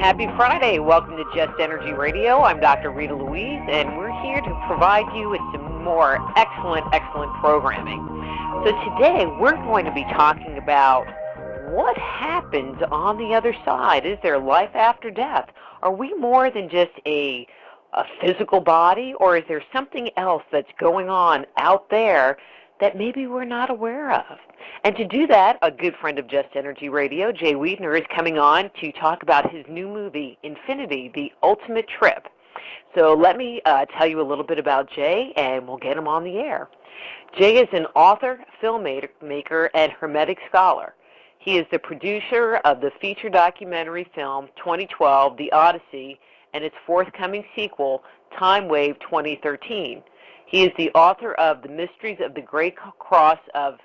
Happy Friday. Welcome to Just Energy Radio. I'm Dr. Rita Louise, and we're here to provide you with some more excellent programming. So today we're going to be talking about what happens on the other side. Is there life after death? Are we more than just a physical body, or is there something else that's going on out there that maybe we're not aware of? And to do that, a good friend of Just Energy Radio, Jay Weidner, is coming on to talk about his new movie, Infinity, The Ultimate Trip. So let me tell you a little bit about Jay, and we'll get him on the air. Jay is an author, filmmaker, and hermetic scholar. He is the producer of the feature documentary film 2012, The Odyssey, and its forthcoming sequel, Time Wave 2013. He is the author of The Mysteries of the Great Cross of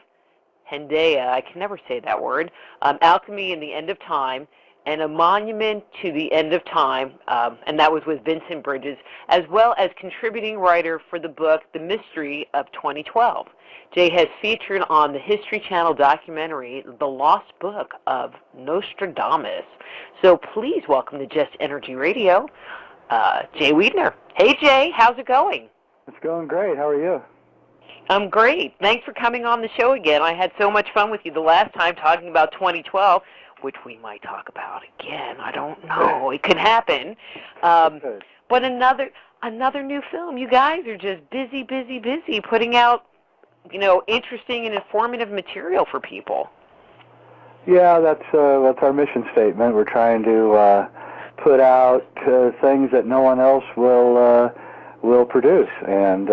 Hendeia, I can never say that word, Alchemy and the End of Time, and A Monument to the End of Time, and that was with Vincent Bridges, as well as contributing writer for the book The Mystery of 2012. Jay has featured on the History Channel documentary The Lost Book of Nostradamus. So please welcome to Just Energy Radio, Jay Weidner. Hey Jay, how's it going? It's going great. How are you? I'm great. Thanks for coming on the show again. I had so much fun with you the last time talking about 2012, which we might talk about again. I don't know. It could happen. But another new film. You guys are just busy putting out, interesting and informative material for people. Yeah, that's our mission statement. We're trying to put out things that no one else will produce, and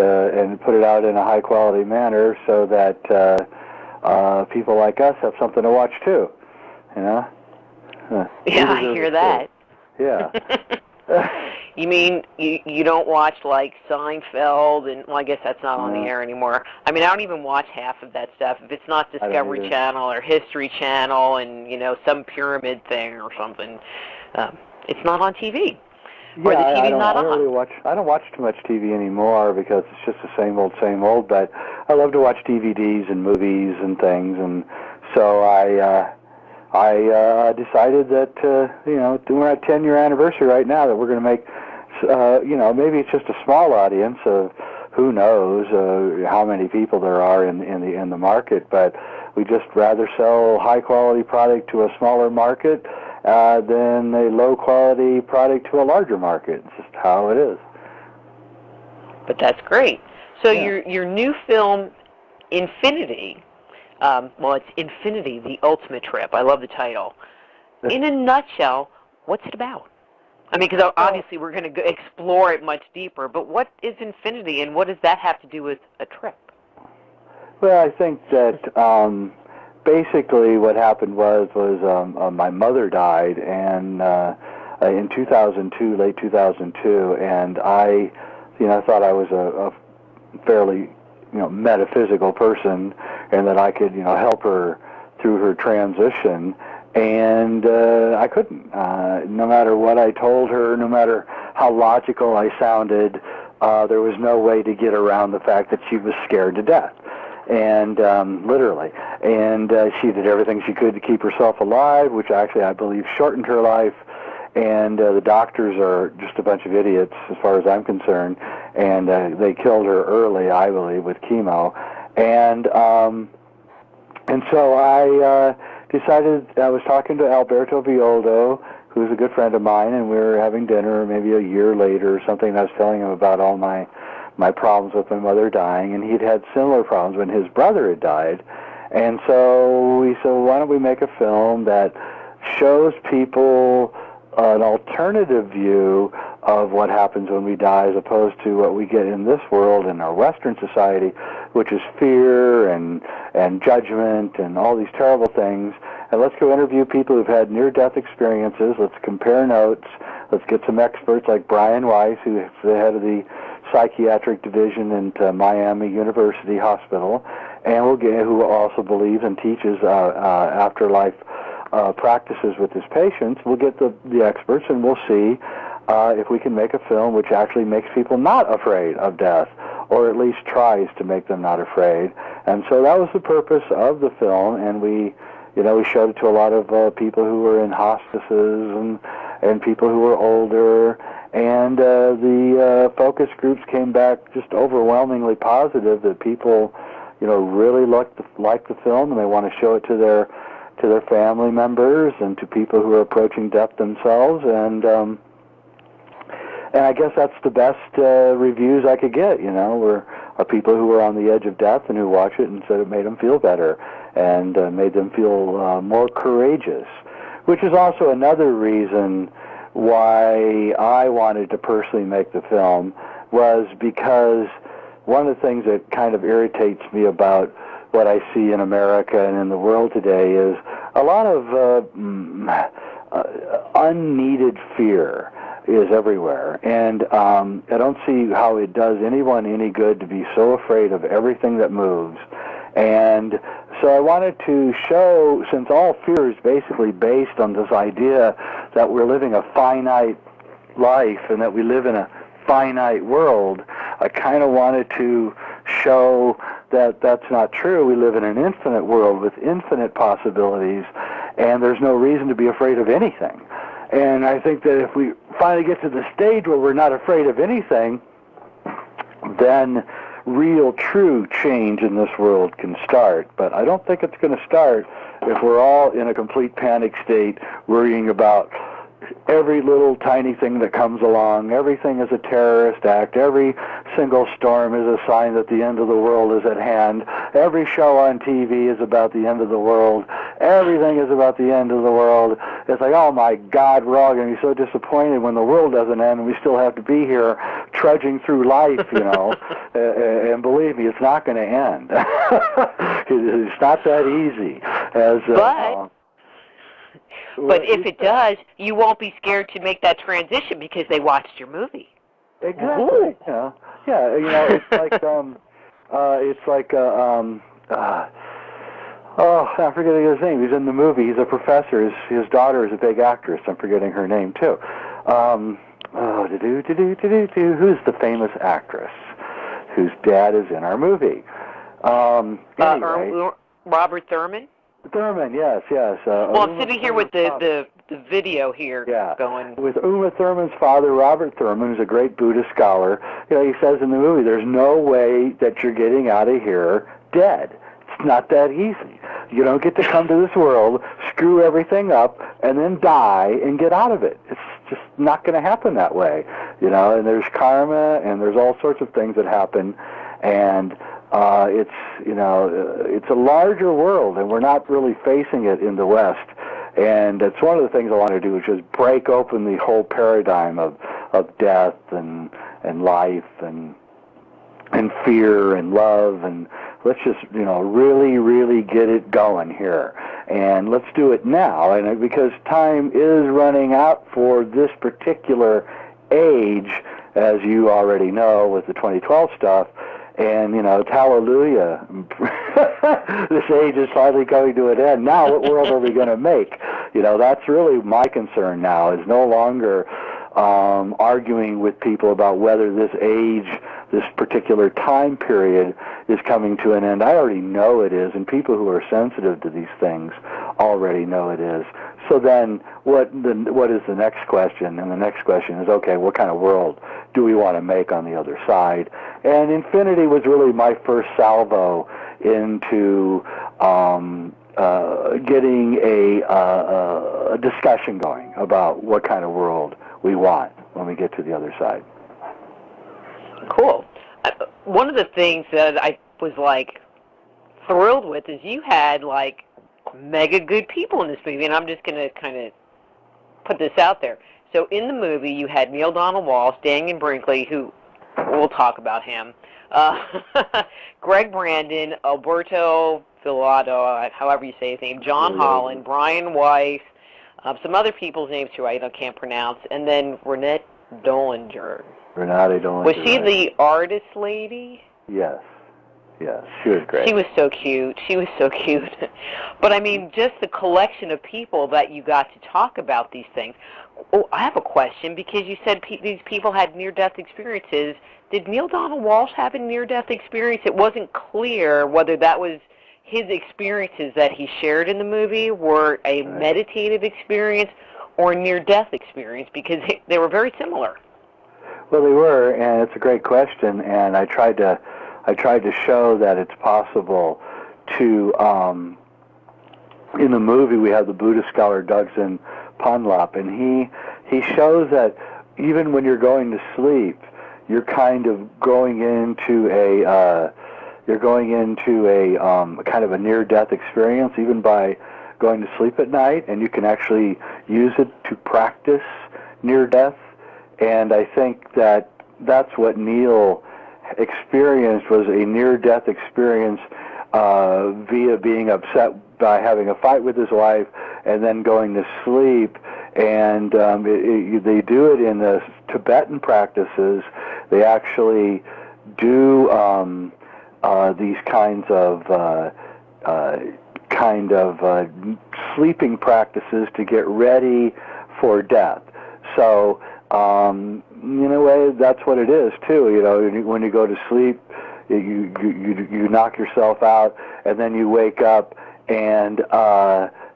put it out in a high quality manner so that people like us have something to watch too. Yeah, I hear that. Yeah. You mean you don't watch like Seinfeld, and well, I guess that's not on the air anymore. I mean, I don't even watch half of that stuff. If it's not Discovery Channel or History Channel and some pyramid thing or something, it's not on TV. Yeah, I don't watch too much TV anymore because it's just the same old. But I love to watch DVDs and movies and things, and so I decided that we're at 10-year anniversary right now, that we're going to make maybe it's just a small audience of who knows how many people there are in the market, but we just rather sell high quality product to a smaller market than a low-quality product to a larger market. It's just how it is. But that's great. So your new film, Infinity, it's Infinity, The Ultimate Trip. I love the title. In a nutshell, what's it about? I mean, because obviously we're going to explore it much deeper, but what is Infinity, and what does that have to do with a trip? Well, I think that basically what happened was my mother died, and in 2002, late 2002, and I thought I was a fairly metaphysical person, and that I could help her through her transition, and I couldn't. No matter what I told her, no matter how logical I sounded, there was no way to get around the fact that she was scared to death. And literally, and she did everything she could to keep herself alive, which actually I believe shortened her life. And the doctors are just a bunch of idiots, as far as I'm concerned, and they killed her early, I believe, with chemo. And so I decided, I was talking to Alberto Violdo, who's a good friend of mine, and we were having dinner maybe a year later or something, and I was telling him about all my problems with my mother dying, and he'd had similar problems when his brother had died. And so we said, why don't we make a film that shows people an alternative view of what happens when we die, as opposed to what we get in this world, in our Western society, which is fear and judgment and all these terrible things. And let's go interview people who've had near-death experiences. Let's compare notes. Let's get some experts like Brian Weiss, who is the head of the psychiatric division at Miami University Hospital, and who also believes and teaches afterlife practices with his patients. We'll get the experts, and we'll see if we can make a film which actually makes people not afraid of death, or at least tries to make them not afraid. And so that was the purpose of the film, and we showed it to a lot of people who were in hospices and people who were older, and the focus groups came back just overwhelmingly positive that people, really like the film, and they want to show it to their family members and to people who are approaching death themselves, and I guess that's the best reviews I could get. Are people who were on the edge of death and who watch it and said it made them feel better and made them feel more courageous, which is also another reason why I wanted to personally make the film, was because one of the things that kind of irritates me about what I see in America and in the world today is a lot of unneeded fear is everywhere, and I don't see how it does anyone any good to be so afraid of everything that moves. And so I wanted to show, since all fear is basically based on this idea that we're living a finite life and that we live in a finite world, I kind of wanted to show that that's not true. We live in an infinite world with infinite possibilities, and there's no reason to be afraid of anything. And I think that if we finally get to the stage where we're not afraid of anything, then real, true change in this world can start. But I don't think it's going to start if we're all in a complete panic state, worrying about every little tiny thing that comes along. Everything is a terrorist act. Every single storm is a sign that the end of the world is at hand. Every show on TV is about the end of the world. Everything is about the end of the world. It's like, oh my God, we're all going to be so disappointed when the world doesn't end and we still have to be here trudging through life, and believe me, it's not going to end. It's not that easy. But if it does, you won't be scared to make that transition because they watched your movie. Exactly. I'm forgetting his name. He's in the movie. He's a professor. His daughter is a big actress. I'm forgetting her name too. Who's the famous actress whose dad is in our movie? Anyway. Robert Thurman? Thurman, yes. Well, I'm sitting here with the video here going. With Uma Thurman's father, Robert Thurman, who's a great Buddhist scholar. He says in the movie, there's no way that you're getting out of here dead. It's not that easy. You don't get to come to this world, screw everything up, and then die and get out of it. It's just not going to happen that way. And there's karma, and there's all sorts of things that happen, and it's a larger world, and we're not really facing it in the West. And it's one of the things I want to do is just break open the whole paradigm of death and life and fear and love, and let's just really, really get it going here. And let's do it now, and because time is running out for this particular age, as you already know with the 2012 stuff. And, it's hallelujah. This age is finally coming to an end. Now, what world are we going to make? That's really my concern now, is no longer arguing with people about whether this age, this particular time period is coming to an end. I already know it is, and people who are sensitive to these things already know it is. So then what is the next question? And the next question is, okay, what kind of world do we want to make on the other side? And Infinity was really my first salvo into getting a discussion going about what kind of world we want when we get to the other side. Cool. One of the things that I was thrilled with is you had mega good people in this movie, and I'm just going to kind of put this out there. So in the movie, you had Neil Donald Walsh, Daniel Brinkley, who we'll talk about him, Greg Brandon, Alberto Filato, however you say his name, John Holland, Brian Weiss, some other people's names who I can't pronounce, and then Renee Dollinger. Renate Dollinger. Was she the artist lady? Yes, she was great. She was so cute. But I mean, just the collection of people that you got to talk about these things. Oh, I have a question, because you said these people had near-death experiences. Did Neil Donald Walsh have a near-death experience? It wasn't clear whether that was his experiences that he shared in the movie were a meditative experience, or near-death experience? Because they were very similar. Well, they were, and it's a great question. And I tried to show that it's possible to. In the movie, we have the Buddhist scholar Dugson Punlap, and he shows that even when you're going to sleep, you're kind of going into a kind of a near-death experience, even by going to sleep at night, and you can actually use it to practice near-death. And I think that that's what Neil experienced, was a near-death experience via being upset by having a fight with his wife and then going to sleep. And they do it in the Tibetan practices. They actually do these kinds of sleeping practices to get ready for death. So in a way, that's what it is too. You know, when you go to sleep, you knock yourself out, and then you wake up, and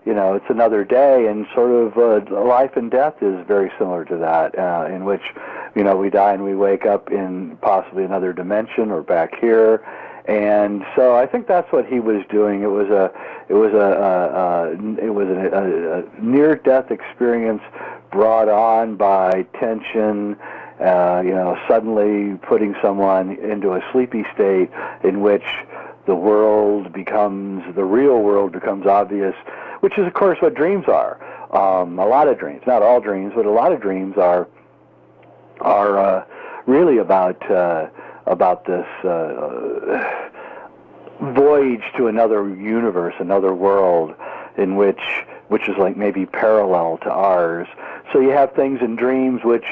it's another day, and sort of life and death is very similar to that, in which we die and we wake up in possibly another dimension or back here. And so I think that's what he was doing. It was a near-death experience brought on by tension, suddenly putting someone into a sleepy state in which the real world becomes obvious, which is, of course, what dreams are. A lot of dreams, not all dreams, but a lot of dreams are really about this voyage to another universe, another world, which is like maybe parallel to ours. So you have things in dreams which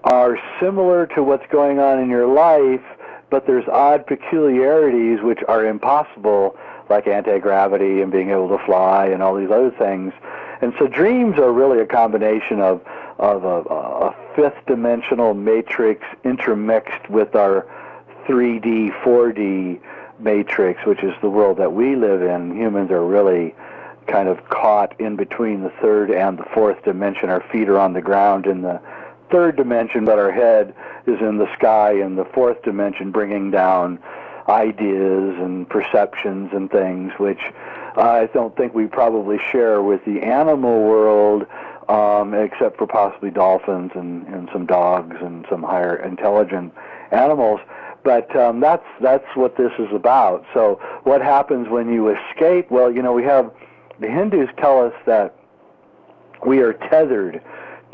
are similar to what's going on in your life, but there's odd peculiarities which are impossible, like anti-gravity and being able to fly and all these other things. And so dreams are really a combination of a fifth-dimensional matrix intermixed with our 3D, 4D matrix, which is the world that we live in. Humans are really kind of caught in between the third and the fourth dimension. Our feet are on the ground in the third dimension, but our head is in the sky in the fourth dimension, bringing down ideas and perceptions and things, which I don't think we probably share with the animal world, except for possibly dolphins and some dogs and some higher intelligent animals. But that's what this is about. So what happens when you escape? Well, we have the Hindus tell us that we are tethered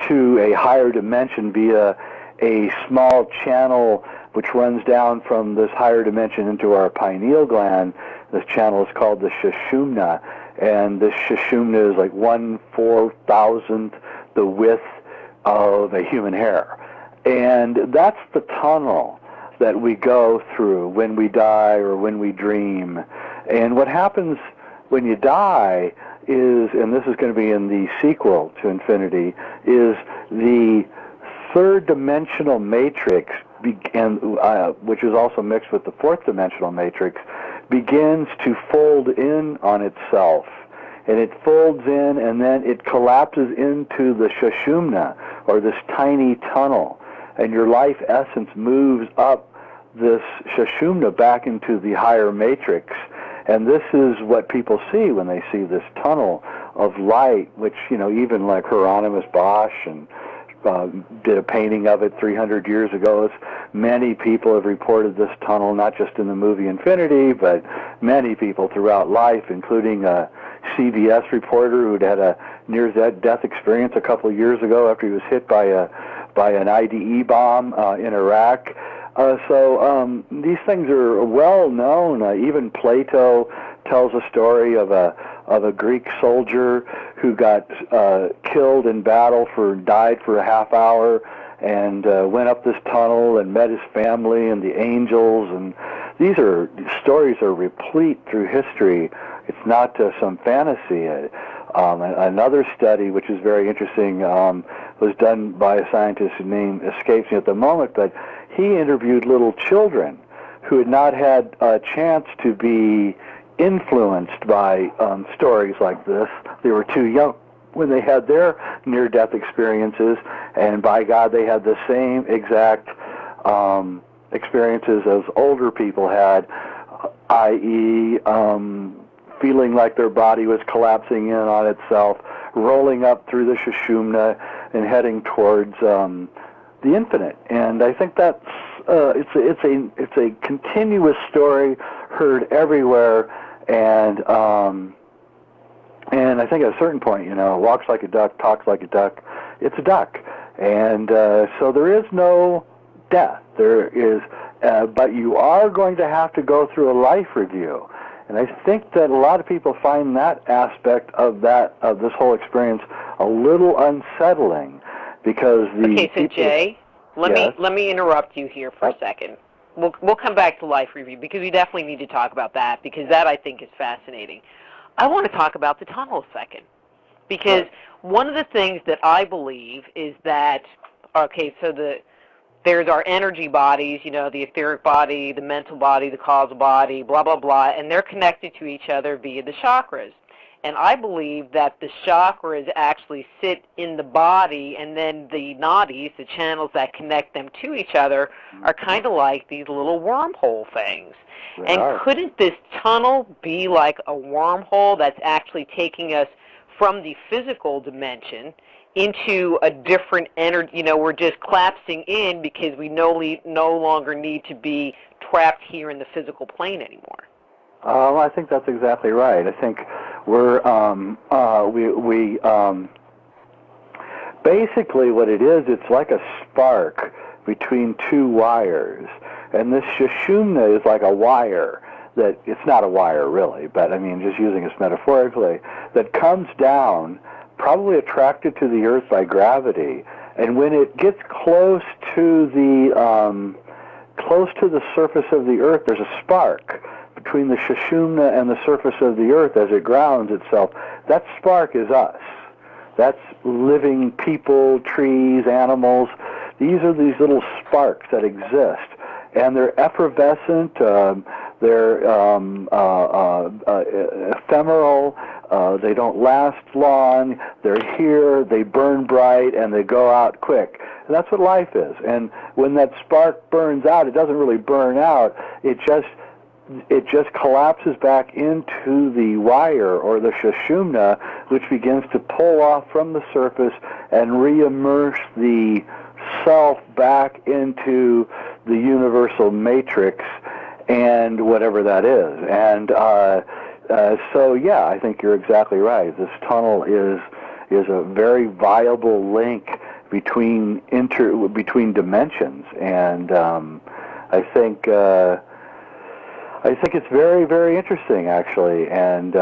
to a higher dimension via a small channel which runs down from this higher dimension into our pineal gland. This channel is called the Sushumna, and this Sushumna is like 1/4000th the width of a human hair. And that's the tunnel that we go through when we die or when we dream. And what happens when you die is, and this is going to be in the sequel to Infinity, is the third dimensional matrix, which is also mixed with the fourth dimensional matrix, begins to fold in on itself. And it folds in, and then it collapses into the Sushumna, or this tiny tunnel. And your life essence moves up this Sushumna back into the higher matrix. And this is what people see when they see this tunnel of light, which, even like Hieronymus Bosch and did a painting of it 300 years ago. Many people have reported this tunnel, not just in the movie Infinity, but many people throughout life, including a CBS reporter who'd had a near-death experience a couple of years ago after he was hit by an IDE bomb in Iraq. So these things are well known. Even Plato tells a story of a Greek soldier who got killed in battle, died for a half hour, and went up this tunnel and met his family and the angels. And these stories are replete through history. It's not some fantasy. Another study, which is very interesting, was done by a scientist whose name escapes me at the moment, but he interviewed little children who had not had a chance to be influenced by stories like this. They were too young when they had their near-death experiences, and by God, they had the same exact experiences as older people had, i.e., feeling like their body was collapsing in on itself, rolling up through the Sushumna, and heading towards the infinite. And I think that's it's a continuous story heard everywhere, and I think at a certain point, walks like a duck, talks like a duck. It's a duck, and so there is no death. There is, but you are going to have to go through a life review. And I think that a lot of people find that aspect of this whole experience a little unsettling, because Okay, so Jay, let me interrupt you here for a second. We'll come back to life review, because we definitely need to talk about that, because that I think is fascinating. I want to talk about the tunnel a second, because one of the things that I believe is that, there's our energy bodies, the etheric body, the mental body, the causal body, blah, blah, blah, and they're connected to each other via the chakras. And I believe that the chakras actually sit in the body, and then the nadis, the channels that connect them to each other, are kind of like these little wormhole things. And couldn't this tunnel be like a wormhole that's actually taking us from the physical dimension into a different energy? We're just collapsing in because we no longer need to be trapped here in the physical plane anymore. I think that's exactly right. I think we're basically what it is. It's like a spark between two wires, and this Sushumna is like a wire that, it's not a wire really, but I mean, just using this metaphorically, that comes down, probably attracted to the earth by gravity, and when it gets close to the surface of the earth, there's a spark between the Sushumna and the surface of the earth as it grounds itself. That spark is us. That's living people, trees, animals. These are these little sparks that exist, and they're effervescent. They're ephemeral. They don't last long. They're here. They burn bright, and they go out quick. And that's what life is. And when that spark burns out, it doesn't really burn out. It just collapses back into the wire, or the Sushumna, which begins to pull off from the surface and re-immerse the self back into the universal matrix, and whatever that is. And so, yeah, I think you're exactly right. This tunnel is a very viable link between dimensions, and I think it's very, very interesting, actually, and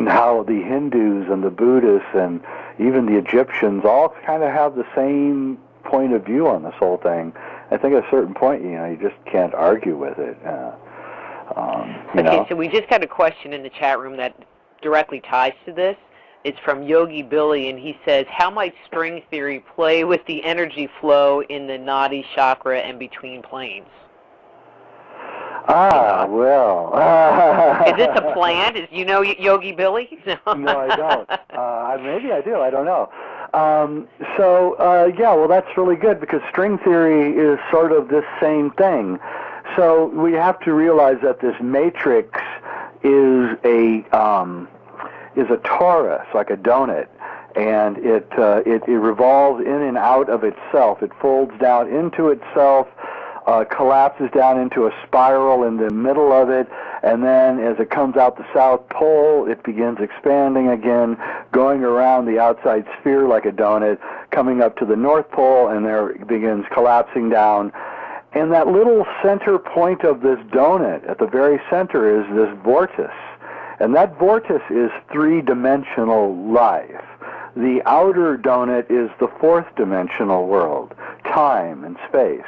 how the Hindus and the Buddhists and even the Egyptians all kind of have the same point of view on this whole thing. I think at a certain point, you just can't argue with it. So we just got a question in the chat room that directly ties to this. It's from Yogi Billy, and he says, how might string theory play with the energy flow in the Nadi chakra and between planes? Well. Is this a plant? Yogi Billy? No, I don't. Maybe I do. I don't know. Well, that's really good, because string theory is sort of this same thing. So we have to realize that this matrix is a torus, like a donut, and it revolves in and out of itself. It folds down into itself, collapses down into a spiral in the middle of it, and then as it comes out the South Pole, it begins expanding again, going around the outside sphere like a donut, coming up to the North Pole, and there it begins collapsing down. And that little center point of this donut, at the very center, is this vortex. And that vortex is three-dimensional life. The outer donut is the fourth-dimensional world, time and space.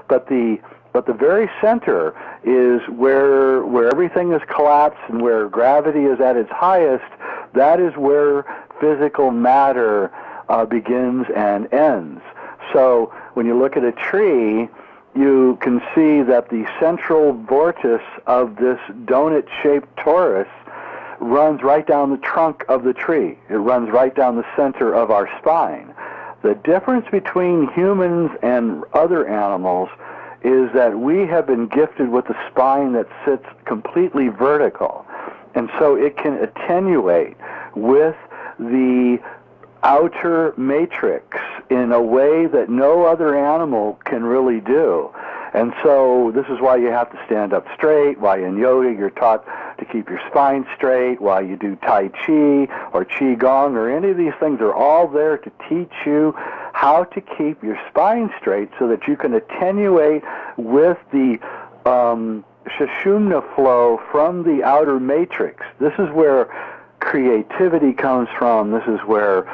But the very center is where everything is collapsed and where gravity is at its highest. That is where physical matter begins and ends. So when you look at a tree, you can see that the central vortex of this donut-shaped torus runs right down the trunk of the tree. It runs right down the center of our spine. The difference between humans and other animals is that we have been gifted with a spine that sits completely vertical, and so it can attenuate with the outer matrix in a way that no other animal can really do. And so this is why you have to stand up straight, why in yoga you're taught to keep your spine straight, why you do Tai Chi or Qi Gong or any of these things are all there to teach you how to keep your spine straight so that you can attenuate with the Sushumna flow from the outer matrix. This is where creativity comes from. This is where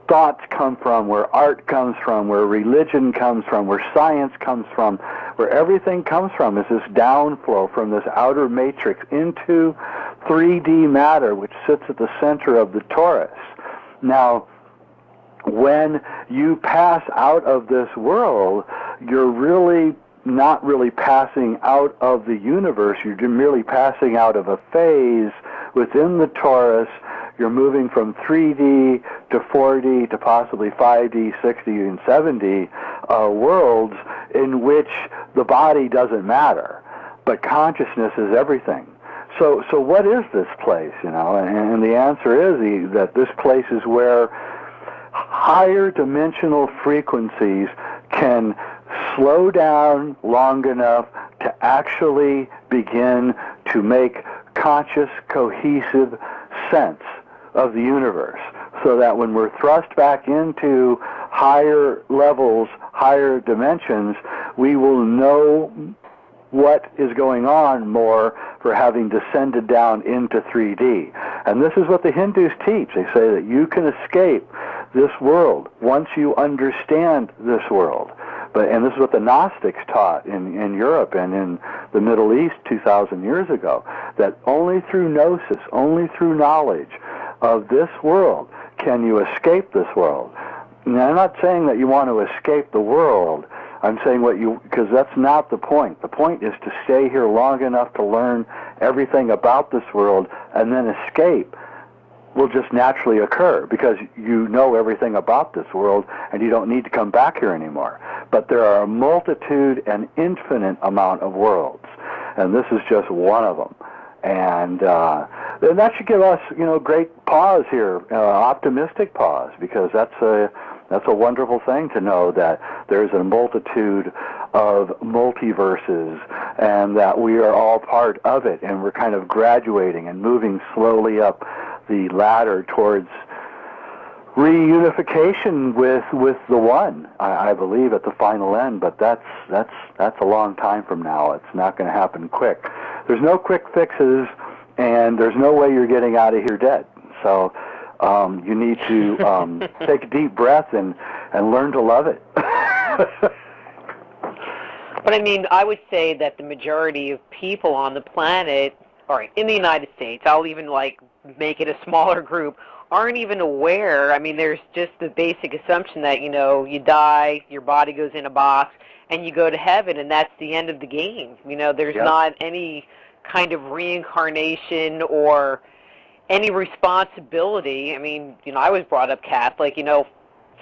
thoughts come from, where art comes from, where religion comes from, where science comes from, where everything comes from is this downflow from this outer matrix into 3D matter, which sits at the center of the torus. Now, when you pass out of this world, you're really not really passing out of the universe. You're merely passing out of a phase within the torus. You're moving from 3D to 4D to possibly 5D, 6D, and 7D worlds in which the body doesn't matter, but consciousness is everything. So what is this place, you know? And the answer is that this place is where higher dimensional frequencies can slow down long enough to actually begin to make conscious, cohesive sense of the universe, so that when we're thrust back into higher levels, higher dimensions, we will know what is going on more for having descended down into 3D. And this is what the Hindus teach. They say that you can escape this world once you understand this world. And this is what the Gnostics taught in Europe and in the Middle East 2,000 years ago, that only through gnosis, only through knowledge of this world can you escape this world. Now, I'm not saying that you want to escape the world. I'm saying because that's not the point. The point is to stay here long enough to learn everything about this world, and then escape will just naturally occur because you know everything about this world and you don't need to come back here anymore. But there are a multitude and infinite amount of worlds, and this is just one of them. And that should give us, great pause here, optimistic pause, because that's a wonderful thing to know that there's a multitude of multiverses and that we are all part of it, and we're kind of graduating and moving slowly up the ladder towards reunification with the one, I believe, at the final end. But that's a long time from now. It's not going to happen quick. There's no quick fixes, and there's no way you're getting out of here dead. So you need to take a deep breath and learn to love it. But I mean, I would say that the majority of people on the planet, or in the United States, I'll even make it a smaller group, aren't even aware. I mean, there's just the basic assumption that, you die, your body goes in a box, and you go to heaven, and that's the end of the game. There's not any kind of reincarnation or any responsibility. I mean, I was brought up Catholic,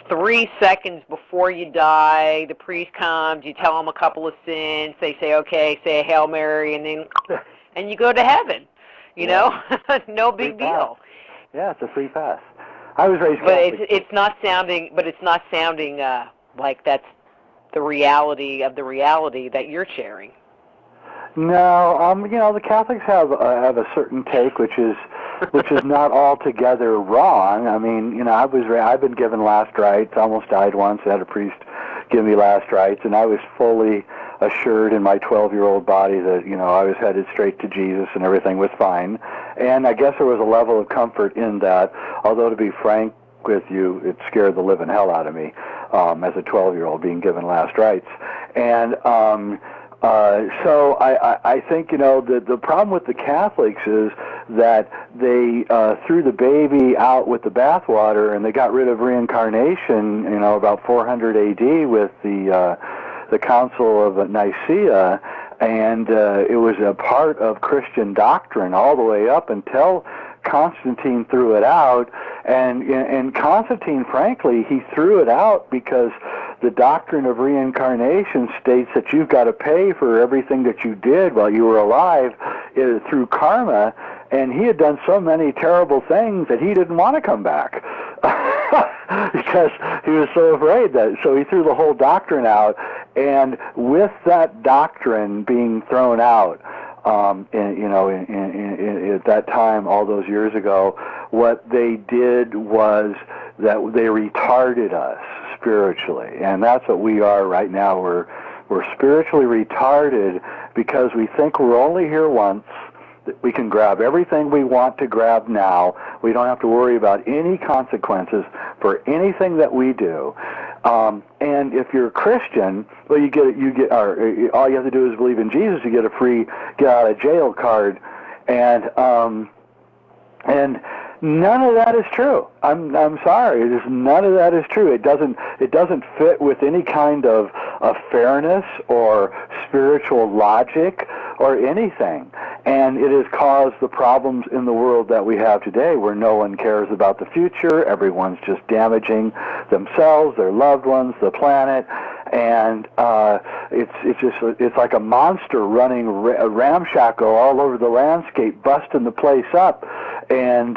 3 seconds before you die, the priest comes, you tell him a couple of sins, they say, okay, say a Hail Mary, and then and you go to heaven, no big deal. Yeah, it's a free pass. I was raised Catholic. But it's not sounding like that's the reality of the reality that you're sharing. No, the Catholics have a certain take, which is not altogether wrong. I mean, I've been given last rites. I almost died once. I had a priest give me last rites, and I was fully assured in my 12-year-old body that, I was headed straight to Jesus and everything was fine. And I guess there was a level of comfort in that, although to be frank with you, it scared the living hell out of me as a 12-year-old being given last rites. And so I think, the problem with the Catholics is that they threw the baby out with the bathwater, and they got rid of reincarnation, about 400 AD with the Council of Nicaea, And it was a part of Christian doctrine all the way up until Constantine threw it out. And Constantine, frankly, he threw it out because the doctrine of reincarnation states that you've got to pay for everything that you did while you were alive through karma, and he had done so many terrible things that he didn't want to come back because he was so afraid that. So he threw the whole doctrine out, and with that doctrine being thrown out, at that time, all those years ago, what they did was that they retarded us spiritually, and that's what we are right now. We're spiritually retarded because we think we're only here once. We can grab everything we want to grab now. We don't have to worry about any consequences for anything that we do. And if you're a Christian, well, all you have to do is believe in Jesus. You get a free get out of jail card, and none of that is true. I'm sorry. None of that is true. It doesn't fit with any kind of fairness or spiritual logic or anything. And it has caused the problems in the world that we have today, where no one cares about the future. Everyone's just damaging themselves, their loved ones, the planet, and it's like a monster running ramshackle all over the landscape, busting the place up, and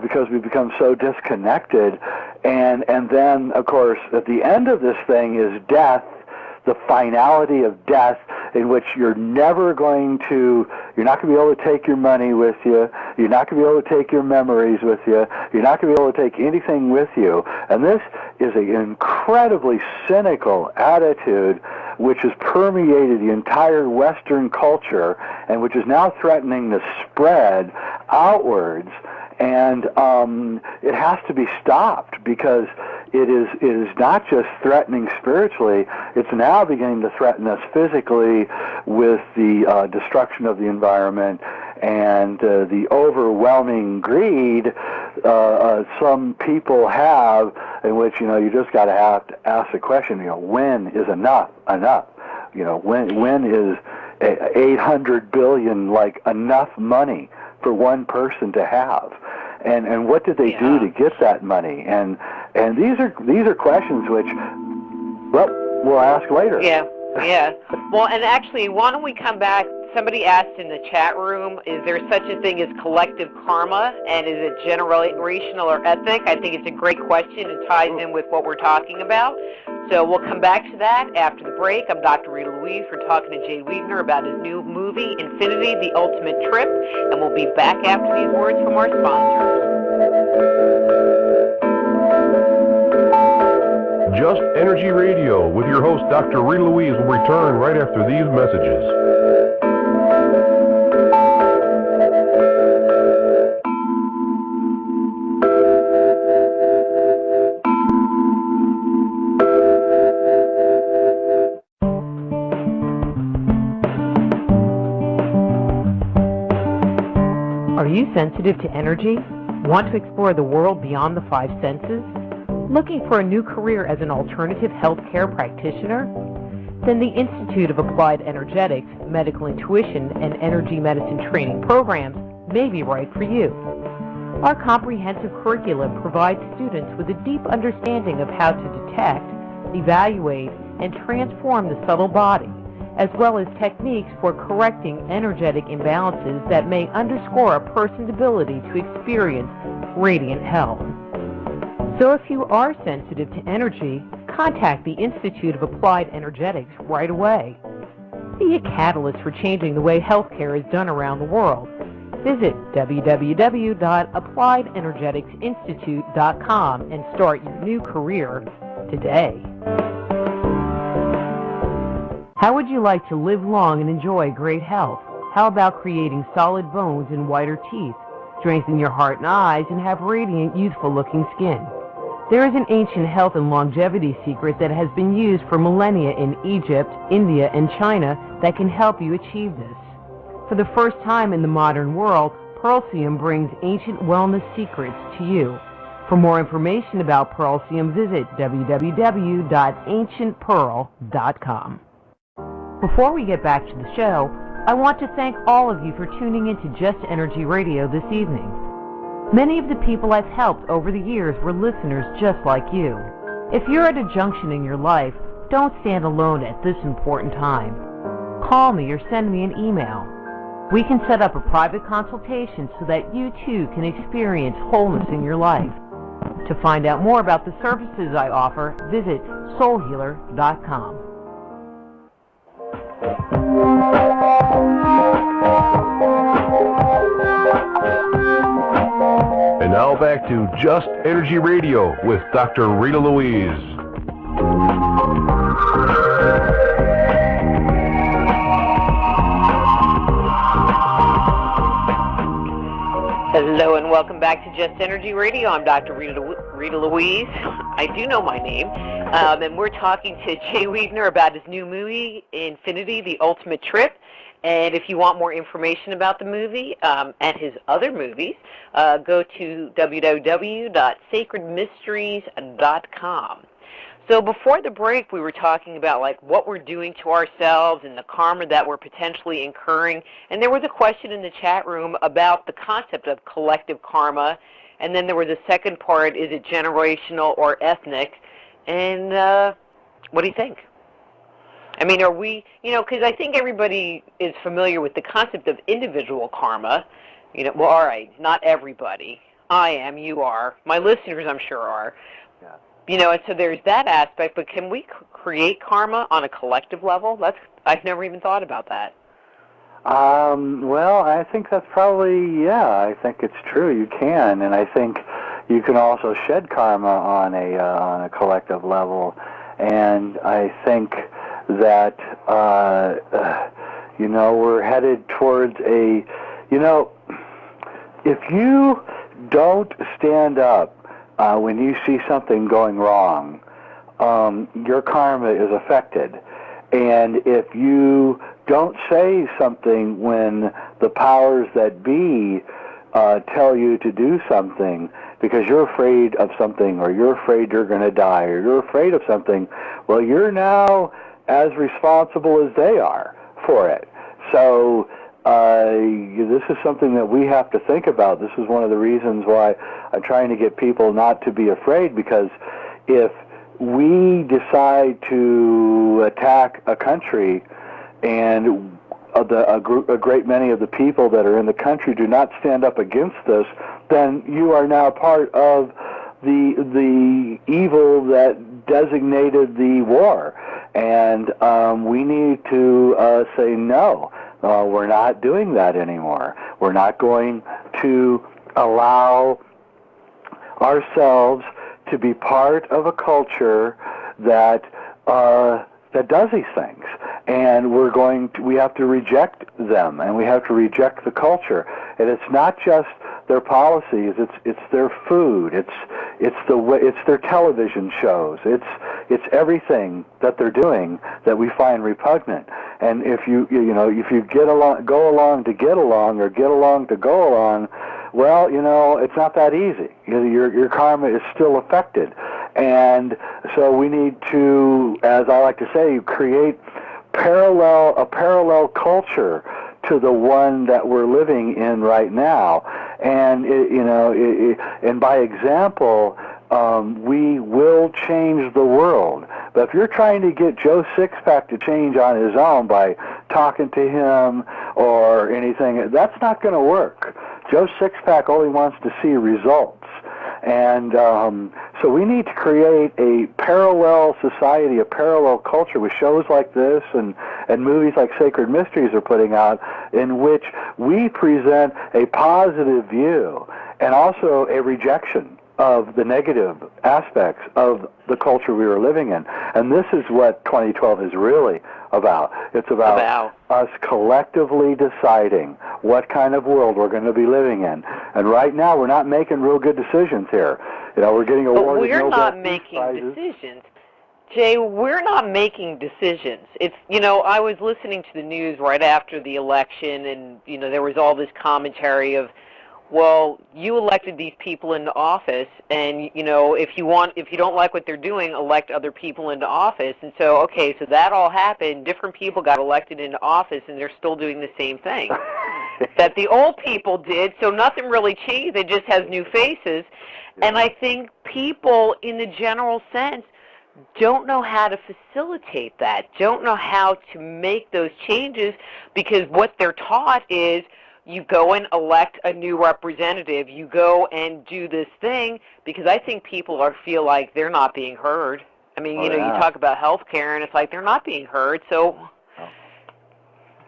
because we've become so disconnected, and then of course at the end of this thing is death, the finality of death, in which you're not going to be able to take your money with you, you're not going to be able to take your memories with you, you're not going to be able to take anything with you. And this is an incredibly cynical attitude which has permeated the entire Western culture and which is now threatening to spread outwards. And it has to be stopped, because it is not just threatening spiritually, it's now beginning to threaten us physically with the destruction of the environment and the overwhelming greed some people have, in which, you just got to have to ask the question, when is enough? When is 800 billion like enough money for one person to have? And what did they do to get that money? And these are questions which, well, we'll ask later. Yeah. Well, and actually, why don't we come back? Somebody asked in the chat room, is there such a thing as collective karma, and is it generational or ethnic? I think it's a great question. It ties in with what we're talking about. So we'll come back to that after the break. I'm Dr. Rita Louise. We're talking to Jay Weidner about his new movie, Infinity, The Ultimate Trip, and we'll be back after these words from our sponsors. Just Energy Radio with your host, Dr. Rita Louise, will return right after these messages. Are you sensitive to energy? Want to explore the world beyond the five senses? Looking for a new career as an alternative healthcare practitioner? Then the Institute of Applied Energetics, Medical Intuition, and Energy Medicine training programs may be right for you. Our comprehensive curriculum provides students with a deep understanding of how to detect, evaluate, and transform the subtle body, as well as techniques for correcting energetic imbalances that may underscore a person's ability to experience radiant health. So if you are sensitive to energy, contact the Institute of Applied Energetics right away. Be a catalyst for changing the way healthcare is done around the world. Visit www.appliedenergeticsinstitute.com and start your new career today. How would you like to live long and enjoy great health? How about creating solid bones and whiter teeth, strengthen your heart and eyes, and have radiant, youthful-looking skin? There is an ancient health and longevity secret that has been used for millennia in Egypt, India, and China that can help you achieve this. For the first time in the modern world, Pearlsium brings ancient wellness secrets to you. For more information about Pearlsium, visit www.ancientpearl.com. Before we get back to the show, I want to thank all of you for tuning in to Just Energy Radio this evening. Many of the people I've helped over the years were listeners just like you. If you're at a junction in your life, don't stand alone at this important time. Call me or send me an email. We can set up a private consultation so that you too can experience wholeness in your life. To find out more about the services I offer, visit soulhealer.com. And now back to Just Energy Radio with Dr. Rita Louise. Hello and welcome back to Just Energy Radio. I'm Dr. Rita Louise. I do know my name. And we're talking to Jay Weidner about his new movie, Infinity, The Ultimate Trip. And if you want more information about the movie and his other movies, go to www.sacredmysteries.com. So before the break, we were talking about like what we're doing to ourselves and the karma that we're potentially incurring. And there was a question in the chat room about the concept of collective karma. And then there was a second part, is it generational or ethnic? And what do you think? I mean, are we, because I think everybody is familiar with the concept of individual karma. Well, all right, not everybody. I am, you are. My listeners, I'm sure, are. Yeah. And so there's that aspect, but can we create karma on a collective level? I've never even thought about that. Well, I think that's probably, I think it's true. You can, and I think you can also shed karma on a collective level. And I think that, we're headed towards if you don't stand up when you see something going wrong, your karma is affected. And if you don't say something when the powers that be tell you to do something because you're afraid of something, or you're afraid you're going to die, or you're afraid of something, well, you're now as responsible as they are for it. So this is something that we have to think about. This is one of the reasons why I'm trying to get people not to be afraid, because if we decide to attack a country and a great many of the people that are in the country do not stand up against this, then you are now part of the evil that designated the war. And we need to say no. We're not doing that anymore. We're not going to allow ourselves to be part of a culture that does these things. And we have to reject them, and we have to reject the culture. And it's not just their policies, it's their food, it's their television shows, it's everything that they're doing that we find repugnant. And if you go along to get along, or get along to go along, well, it's not that easy. Your karma is still affected. And so we need to, as I like to say, create a parallel culture to the one that we're living in right now. And and by example, we will change the world. But if you're trying to get Joe Sixpack to change on his own by talking to him or anything, that's not going to work. Joe Sixpack only wants to see results. And so we need to create a parallel society, a parallel culture with shows like this and movies like Sacred Mysteries are putting out, in which we present a positive view and also a rejection of the negative aspects of the culture we were living in. And this is what 2012 is really about. It's about us collectively deciding what kind of world we're going to be living in. And right now, we're not making real good decisions here. We're getting awarded Nobel Peace Prizes. We're not making decisions. Jay, we're not making decisions. It's, I was listening to the news right after the election, and, there was all this commentary of, well, you elected these people into office, and if you don't like what they're doing, elect other people into office. And so, okay, so that all happened. Different people got elected into office, and they're still doing the same thing that the old people did. So nothing really changed. It just has new faces. Yeah. And I think people, in the general sense, don't know how to facilitate that. Don't know how to make those changes, because what they're taught is, you go and elect a new representative. You go and do this thing, because I think people feel like they're not being heard. I mean, you talk about health care, and it's like they're not being heard. So,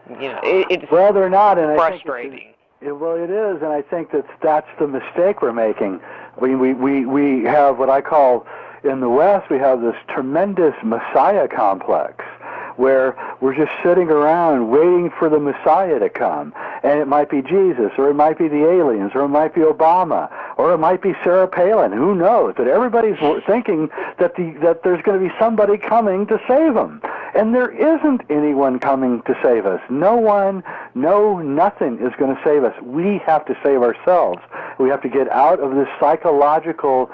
it's they're not, and frustrating. Well, it is, and I think that's the mistake we're making. We have what I call, in the West, we have this tremendous Messiah complex, where we're just sitting around waiting for the Messiah to come. And it might be Jesus, or it might be the aliens, or it might be Obama, or it might be Sarah Palin. Who knows? But everybody's thinking that there's going to be somebody coming to save them. And there isn't anyone coming to save us. No one, nothing is going to save us. We have to save ourselves. We have to get out of this psychological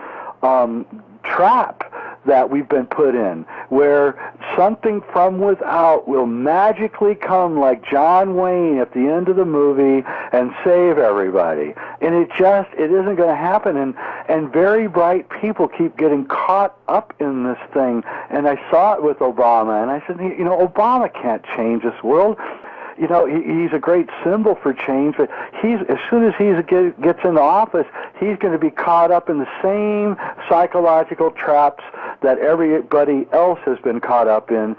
trap that we've been put in, where something from without will magically come like John Wayne at the end of the movie and save everybody. And it isn't going to happen. And very bright people keep getting caught up in this thing. And I saw it with Obama, and I said, Obama can't change this world. He's a great symbol for change, but as soon as he gets into office, he's going to be caught up in the same psychological traps that everybody else has been caught up in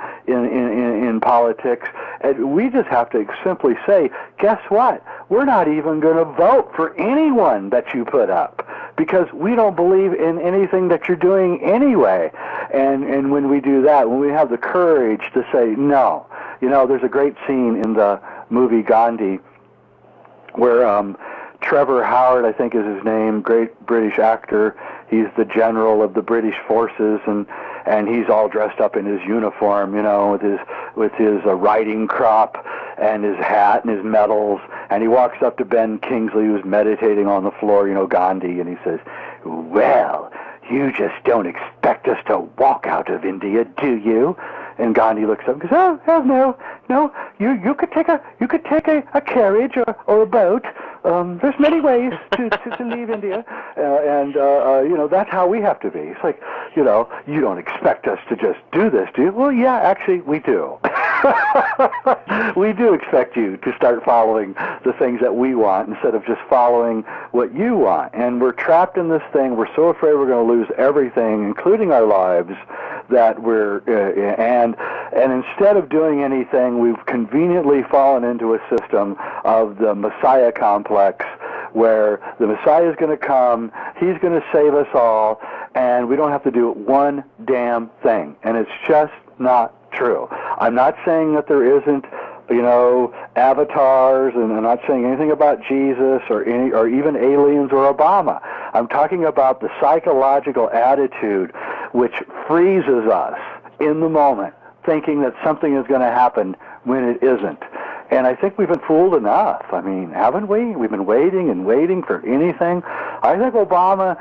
politics. And we just have to simply say, guess what? We're not even going to vote for anyone that you put up, because we don't believe in anything that you're doing anyway. And when we do that, when we have the courage to say no, there's a great scene in the movie Gandhi where Trevor Howard, I think is his name, great British actor. He's the general of the British forces, and he's all dressed up in his uniform, with his riding crop and his hat and his medals. And he walks up to Ben Kingsley, who's meditating on the floor, Gandhi, and he says, "Well, you just don't expect us to walk out of India, do you?" And Gandhi looks up and goes, "Oh, no. You could take a carriage or a boat. There's many ways to leave India, and that's how we have to be." It's like, you don't expect us to just do this, do you? Well, yeah, actually, we do. We do expect you to start following the things that we want instead of just following what you want. And we're trapped in this thing. We're so afraid we're going to lose everything, including our lives, that and instead of doing anything, we've conveniently fallen into a system of the Messiah complex, where the Messiah is going to come, he's going to save us all, and we don't have to do one damn thing. And it's just not true. I'm not saying that there isn't, avatars, and I'm not saying anything about Jesus or even aliens or Obama. I'm talking about the psychological attitude which freezes us in the moment, thinking that something is going to happen when it isn't. And I think we've been fooled enough. I mean, haven't we? We've been waiting and waiting for anything. I think Obama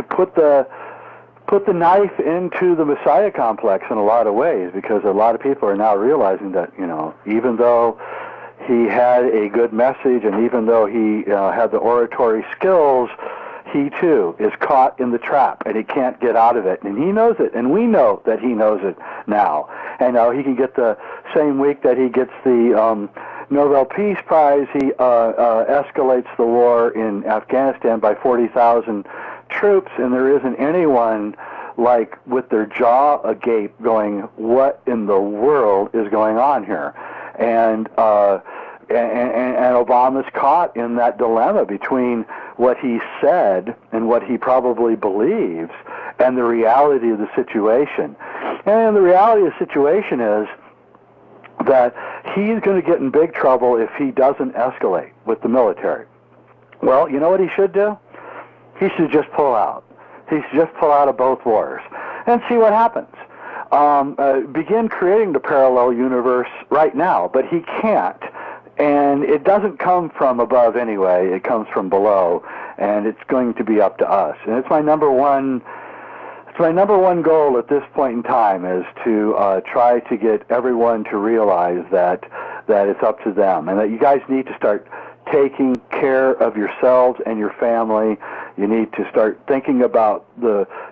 put the knife into the Messiah complex in a lot of ways, because a lot of people are now realizing that, even though he had a good message and even though he had the oratory skills, he too is caught in the trap, and he can't get out of it. And he knows it, and we know that he knows it now. And now he can get the same week that he gets the Nobel Peace Prize, he escalates the war in Afghanistan by 40,000 troops, and there isn't anyone with their jaw agape going, what in the world is going on here? And Obama's caught in that dilemma between what he said and what he probably believes and the reality of the situation. And the reality of the situation is that he's going to get in big trouble if he doesn't escalate with the military. Well, you know what he should do? He should just pull out. He should just pull out of both wars and see what happens. Begin creating the parallel universe right now, but he can't And it doesn't come from above anyway. It comes from below, and it's going to be up to us. And it's my number one goal at this point in time is to try to get everyone to realize that it's up to them, and that you guys need to start taking care of yourselves and your family. You need to start thinking about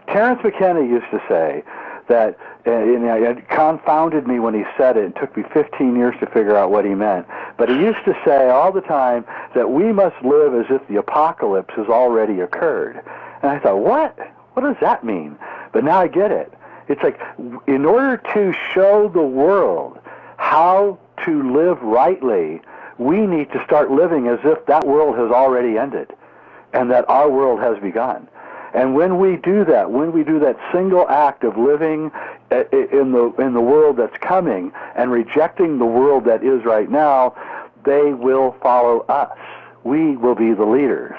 Terence McKenna used to say that, it confounded me when he said it. It took me 15 years to figure out what he meant. But he used to say all the time that we must live as if the apocalypse has already occurred. And I thought, what? What does that mean? But now I get it. It's like, in order to show the world how to live rightly, we need to start living as if that world has already ended and that our world has begun. And when we do that single act of living in the world that's coming and rejecting the world that is right now, they will follow us. We will be the leaders.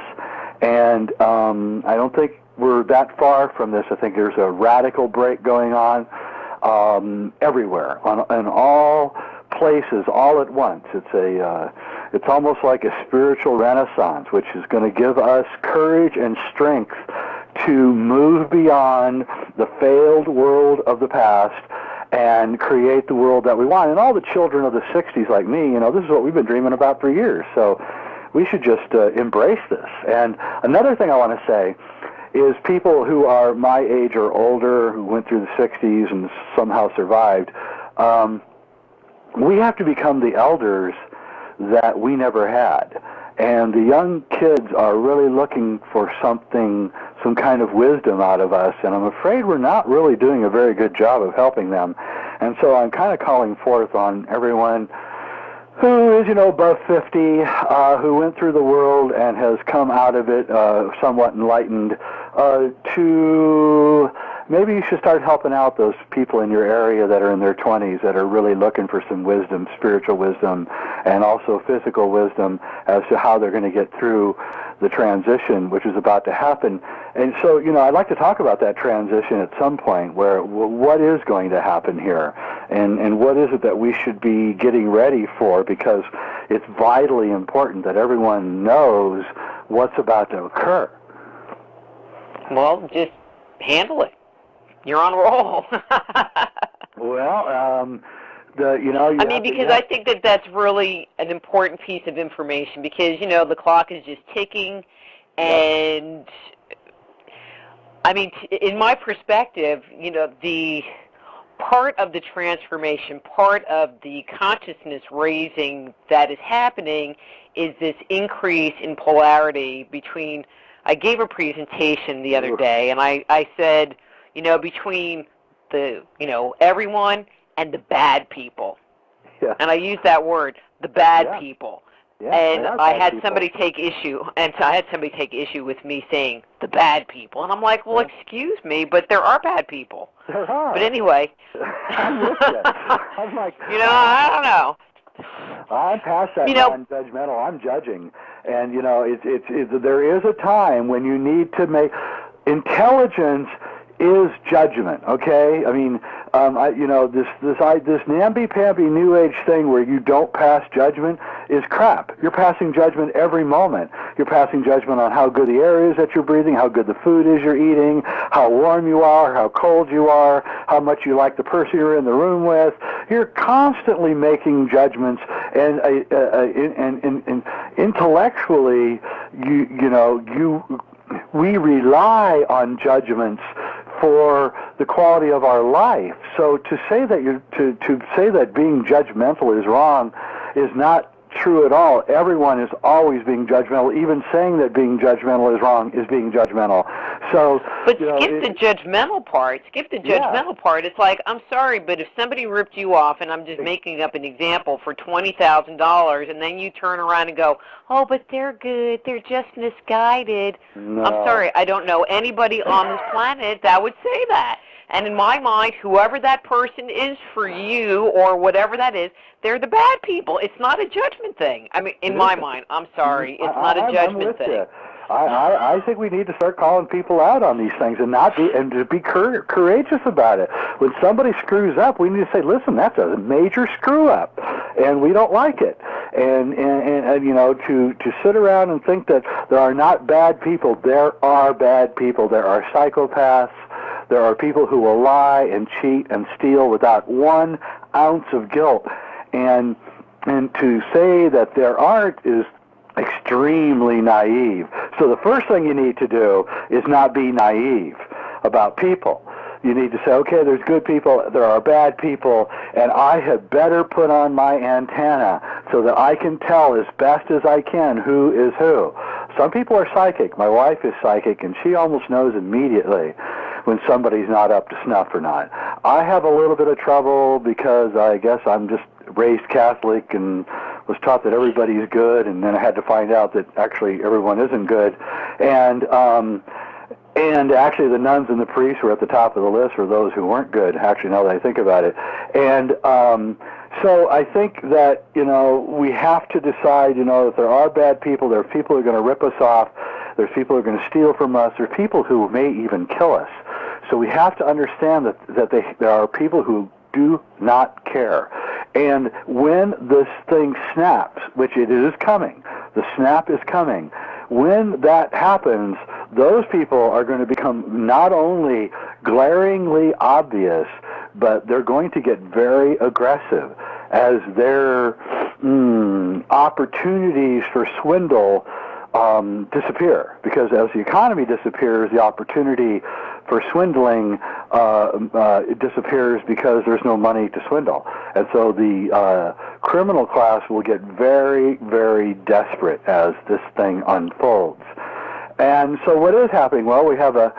And I don't think we're that far from this. I think there's a radical break going on everywhere, in all places, all at once. It's almost like a spiritual renaissance, which is going to give us courage and strength to move beyond the failed world of the past and create the world that we want. And all the children of the 60s like me, this is what we've been dreaming about for years. So we should just embrace this. And another thing I want to say is people who are my age or older, who went through the 60s and somehow survived, we have to become the elders that we never had. And the young kids are really looking for some kind of wisdom out of us, and I'm afraid we're not really doing a very good job of helping them. And so I'm kind of calling forth on everyone who is, above 50, who went through the world and has come out of it somewhat enlightened, to maybe you should start helping out those people in your area that are in their 20s that are really looking for some wisdom, spiritual wisdom, and also physical wisdom as to how they're going to get through the transition, which is about to happen. And so, I'd like to talk about that transition at some point, where what is going to happen here, and what is it that we should be getting ready for, because it's vitally important that everyone knows what's about to occur. Well, just handle it. You're on a roll. Well, because I think that that's really an important piece of information, because, the clock is just ticking, and, in my perspective, the part of the transformation, part of the consciousness raising that is happening is this increase in polarity between, I gave a presentation the other day, and I said, between the, everyone and the bad people. Yeah. And I used that word, the bad people. Yeah, and I had somebody take issue, with me saying the bad people. And I'm like, well, excuse me, but there are bad people. There are. But anyway. I'm with you. I'm like, I don't know. I'm past that non-judgmental. I'm judging. And, there is a time when you need to make intelligence is judgment, okay? This namby-pamby New Age thing where you don't pass judgment is crap. You're passing judgment every moment. You're passing judgment on how good the air is that you're breathing, how good the food is you're eating, how warm you are, how cold you are, how much you like the person you're in the room with. You're constantly making judgments, and intellectually, we rely on judgments for the quality of our life. So to say that to say that being judgmental is wrong is not true at all. Everyone is always being judgmental. Even saying that being judgmental is wrong is being judgmental. So, but skip the judgmental part. Skip the judgmental part. It's like, I'm sorry, but if somebody ripped you off, and I'm just making up an example, for $20,000, and then you turn around and go, oh, but they're good, they're just misguided. No. I'm sorry, I don't know anybody on this planet that would say that. And in my mind, whoever that person is for you, or whatever that is, they're the bad people. It's not a judgment thing. In my mind, I'm sorry, it's not a judgment thing. I think we need to start calling people out on these things and to be courageous about it. When somebody screws up, we need to say, listen, that's a major screw up, and we don't like it. And you know, to sit around and think that there are not bad people. There are bad people. There are psychopaths. There are people who will lie and cheat and steal without 1 ounce of guilt. And to say that there aren't is extremely naive. So the first thing you need to do is not be naive about people. You need to say, okay, there's good people, there are bad people, and I had better put on my antenna so that I can tell as best as I can who is who. Some people are psychic. My wife is psychic, and she almost knows immediately when somebody's not up to snuff or not. I have a little bit of trouble because I guess I'm just raised Catholic and was taught that everybody's good, and then I had to find out that actually everyone isn't good. And actually the nuns and the priests were at the top of the list for those who weren't good, actually, now that I think about it. And so I think that, you know, we have to decide, you know, that there are bad people, there are people who are going to rip us off, there's people who are going to steal from us, there are people who may even kill us. So we have to understand that there are people who do not care. And when this thing snaps, which it is coming, the snap is coming, when that happens, those people are going to become not only glaringly obvious, but they're going to get very aggressive as their opportunities for swindle disappear. Because as the economy disappears, the opportunity for swindling it disappears because there's no money to swindle. And so the criminal class will get very, very desperate as this thing unfolds. And so what is happening? Well, we have a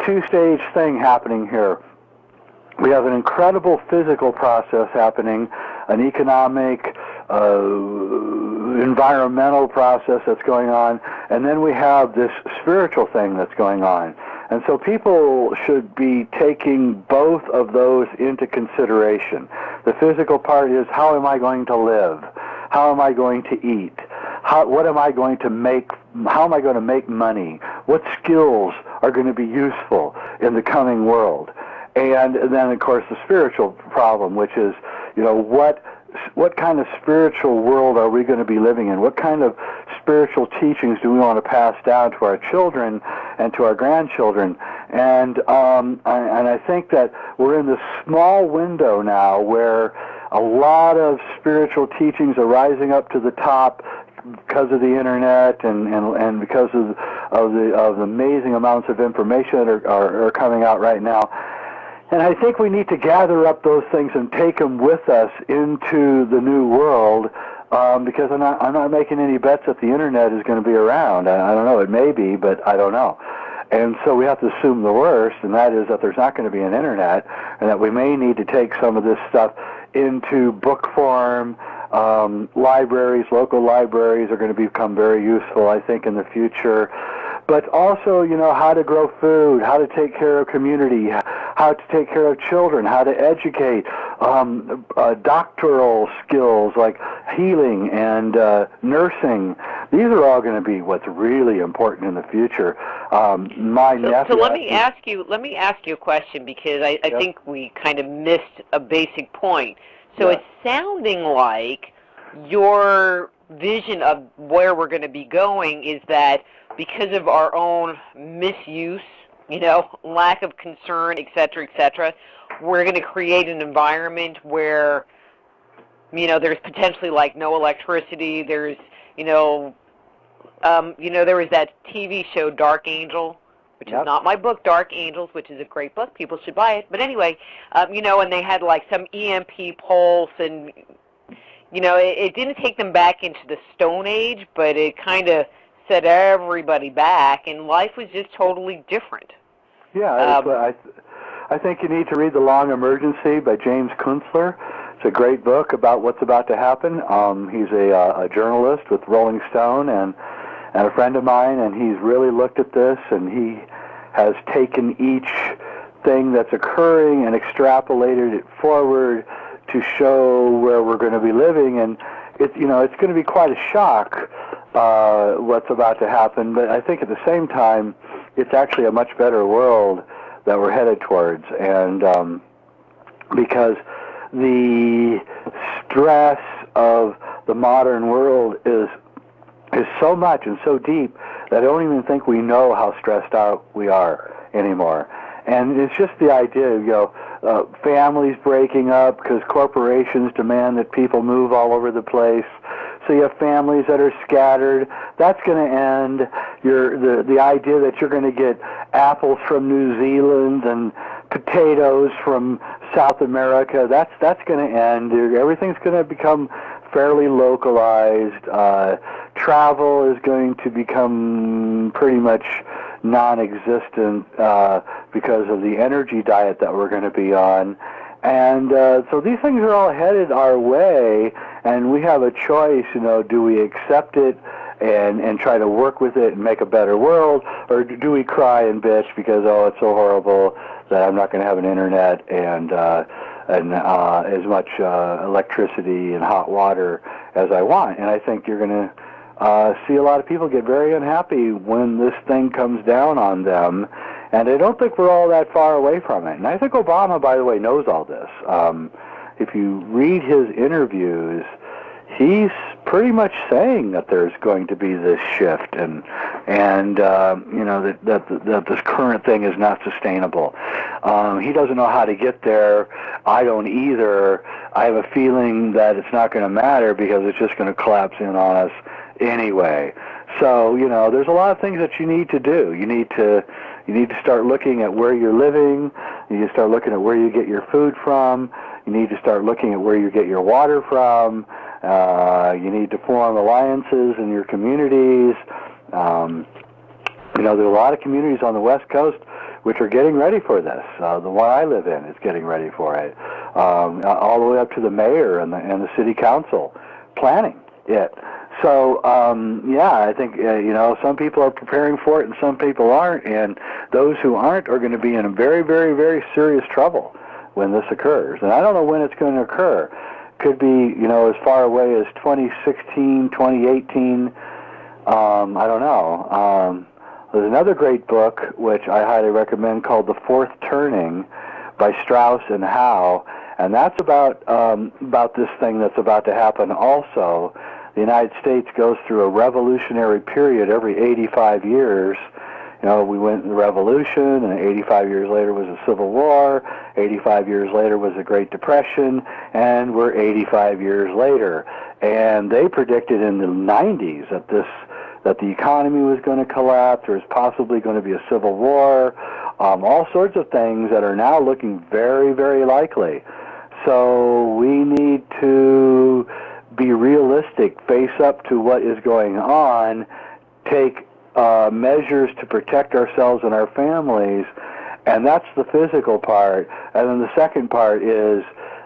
two-stage thing happening here. We have an incredible physical process happening, an economic, environmental process that's going on, and then we have this spiritual thing that's going on. And so people should be taking both of those into consideration. The physical part is, how am I going to live? How am I going to eat? What am I going to make? How am I going to make money? What skills are going to be useful in the coming world? And then, of course, the spiritual problem, which is, you know, what kind of spiritual world are we going to be living in? What kind of spiritual teachings do we want to pass down to our children and to our grandchildren? And I think that we're in this small window now where a lot of spiritual teachings are rising up to the top because of the internet and because of the amazing amounts of information that are coming out right now. And I think we need to gather up those things and take them with us into the new world, because I'm not making any bets that the internet is going to be around. I don't know. It may be, but I don't know. And so we have to assume the worst, and that is that there's not going to be an internet, and that we may need to take some of this stuff into book form. Libraries, local libraries are going to become very useful, I think, in the future. But also, you know, how to grow food, how to take care of community, how to take care of children, how to educate, doctoral skills like healing and nursing. These are all going to be what's really important in the future. So let me ask you a question, because I think we kind of missed a basic point. So it's sounding like your vision of where we're going to be going is that because of our own misuse, you know, lack of concern, et cetera, we're going to create an environment where, you know, there's potentially like no electricity. There's, there was that TV show Dark Angel, which is not my book, Dark Angels, which is a great book. People should buy it. But anyway, and they had like some EMP pulse, and, you know, it didn't take them back into the Stone Age, but it kind of set everybody back, and life was just totally different. Yeah, I think you need to read The Long Emergency by James Kunstler. It's a great book about what's about to happen. He's a journalist with Rolling Stone and a friend of mine, and he's really looked at this, and he has taken each thing that's occurring and extrapolated it forward to show where we're going to be living. And it's going to be quite a shock what's about to happen, but I think at the same time it's actually a much better world that we're headed towards. And because the stress of the modern world is so much and so deep that I don't even think we know how stressed out we are anymore. And it's just the idea of, families breaking up because corporations demand that people move all over the place. So you have families that are scattered. That's going to end. The idea that you're going to get apples from New Zealand and potatoes from South America, that's going to end. Everything's going to become fairly localized. Travel is going to become pretty much non-existent because of the energy diet that we're going to be on. And so these things are all headed our way, and we have a choice, do we accept it and try to work with it and make a better world, or do we cry and bitch because, it's so horrible that I'm not going to have an internet and as much electricity and hot water as I want. And I think you're going to see a lot of people get very unhappy when this thing comes down on them. And I don't think we're all that far away from it. And I think Obama, by the way, knows all this. If you read his interviews, he's pretty much saying that there's going to be this shift, and that this current thing is not sustainable. He doesn't know how to get there. I don't either. I have a feeling that it's not going to matter because it's just going to collapse in on us anyway. So, there's a lot of things that you need to do. You need to start looking at where you're living. You need to start looking at where you get your food from. You need to start looking at where you get your water from. You need to form alliances in your communities. There's a lot of communities on the West Coast which are getting ready for this. The one I live in is getting ready for it. All the way up to the mayor and the city council planning it. So, I think, some people are preparing for it and some people aren't, and those who aren't are going to be in very, very, very serious trouble when this occurs. And I don't know when it's going to occur. Could be, as far away as 2016, 2018. I don't know. There's another great book, which I highly recommend, called The Fourth Turning by Strauss and Howe, and that's about this thing that's about to happen also. The United States goes through a revolutionary period every 85 years. We went in the Revolution, and 85 years later was the Civil War, 85 years later was the Great Depression, and we're 85 years later. And they predicted in the 90s that the economy was going to collapse, there was possibly going to be a civil war, all sorts of things that are now looking very, very likely. So we need to be realistic, face up to what is going on, take measures to protect ourselves and our families, and that's the physical part. And then the second part is,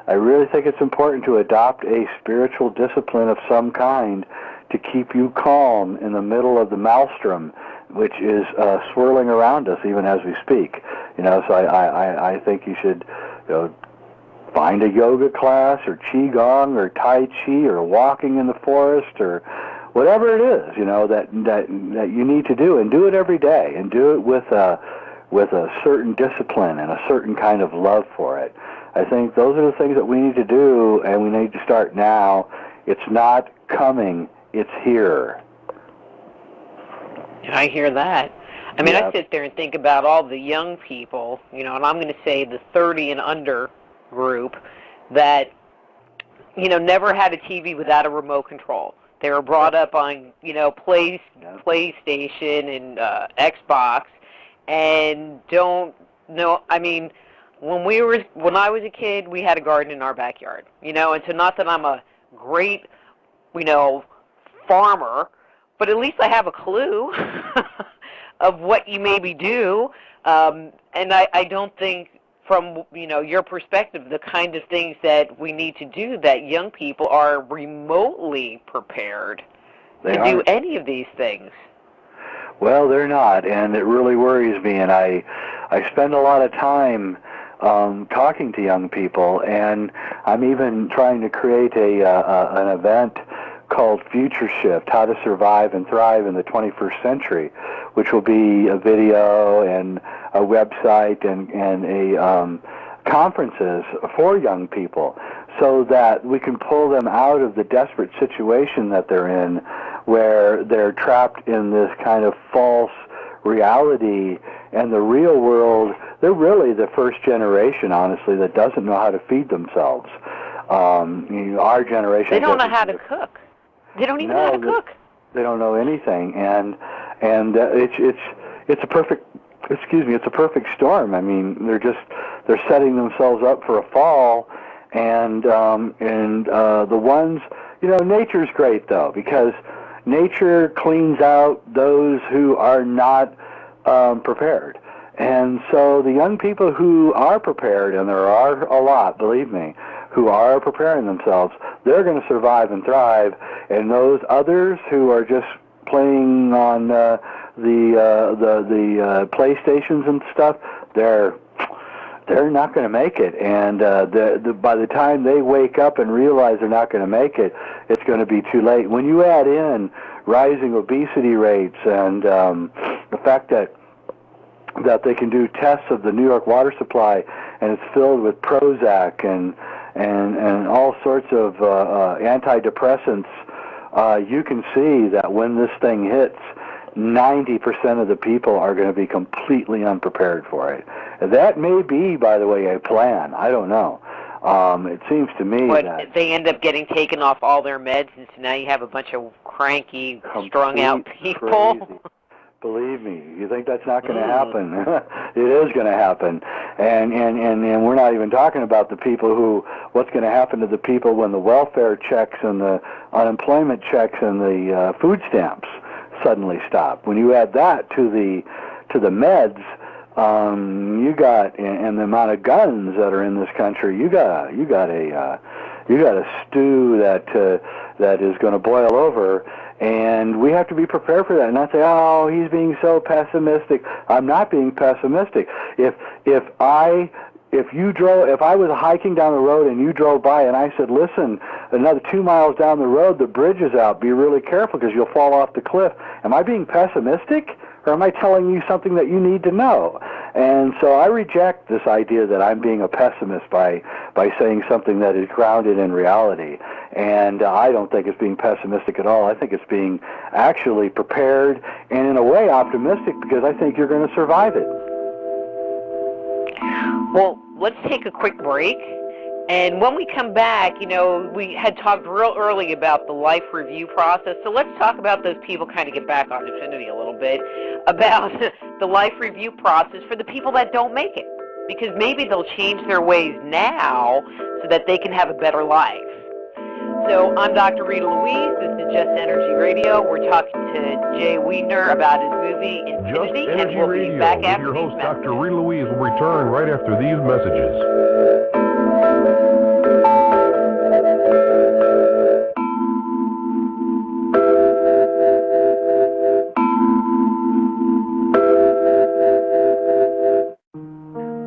I really think it's important to adopt a spiritual discipline of some kind to keep you calm in the middle of the maelstrom, which is swirling around us even as we speak. So I think you should find a yoga class or qigong or tai chi or walking in the forest or whatever it is, that you need to do, and do it every day, and do it with a certain discipline and a certain kind of love for it. I think those are the things that we need to do, and we need to start now. It's not coming, it's here. I hear that. I mean, Yeah. I sit there and think about all the young people, and I'm going to say the 30 and under group that, never had a TV without a remote control. They were brought up on, PlayStation and Xbox, and don't know. I mean, when I was a kid, we had a garden in our backyard, and so not that I'm a great, farmer, but at least I have a clue of what you maybe do, and I don't think, from your perspective, the kind of things that we need to do, that young people are remotely prepared to do any of these things. Well, they're not, and it really worries me. And I spend a lot of time talking to young people, and I'm even trying to create an event called Future Shift: How to Survive and Thrive in the 21st Century, which will be a video and a website and a conferences for young people. so that we can pull them out of the desperate situation that they're in, where they're trapped in this kind of false reality, and the real world, they're really the first generation, honestly, that doesn't know how to feed themselves. Our generation... They don't know how to cook. They don't even know how to cook. They don't know anything, and it's a perfect... it's a perfect storm. I mean, they're setting themselves up for a fall, and the ones, nature's great though, because nature cleans out those who are not prepared. And so the young people who are prepared, and there are a lot, believe me, who are preparing themselves, they're going to survive and thrive. And those others who are just playing on the PlayStations and stuff, they're not going to make it. And by the time they wake up and realize they're not going to make it, it's going to be too late. When you add in rising obesity rates and the fact that they can do tests of the New York water supply, and it's filled with Prozac and all sorts of antidepressants, you can see that when this thing hits, 90% of the people are going to be completely unprepared for it. That may be, by the way, a plan. I don't know. It seems to me that they end up getting taken off all their meds, and so now you have a bunch of cranky, strung-out people. Crazy. Believe me, you think that's not going to happen? It is going to happen, and we're not even talking about the people who. What's going to happen to the people when the welfare checks and the unemployment checks and the food stamps suddenly stop? When you add that to the meds, you got, and the amount of guns that are in this country, you got a stew that is going to boil over. And we have to be prepared for that, and not say, "Oh, he's being so pessimistic." I'm not being pessimistic. If I was hiking down the road and you drove by and I said, "Listen, another 2 miles down the road, the bridge is out. Be really careful because you'll fall off the cliff." Am I being pessimistic, or am I telling you something that you need to know? And so I reject this idea that I'm being a pessimist by saying something that is grounded in reality. And I don't think it's being pessimistic at all. I think it's being actually prepared and in a way optimistic, because I think you're going to survive it. Well, let's take a quick break. And when we come back, we had talked real early about the life review process. So let's talk about those people, kind of get back on Infinity a little bit, about the life review process for the people that don't make it. Because maybe they'll change their ways now so that they can have a better life. So I'm Dr. Rita Louise. This is Just Energy Radio. We're talking to Jay Weidner about his movie Infinity, and we'll be back after your host, these messages. Dr. Rita Louise, will return right after these messages.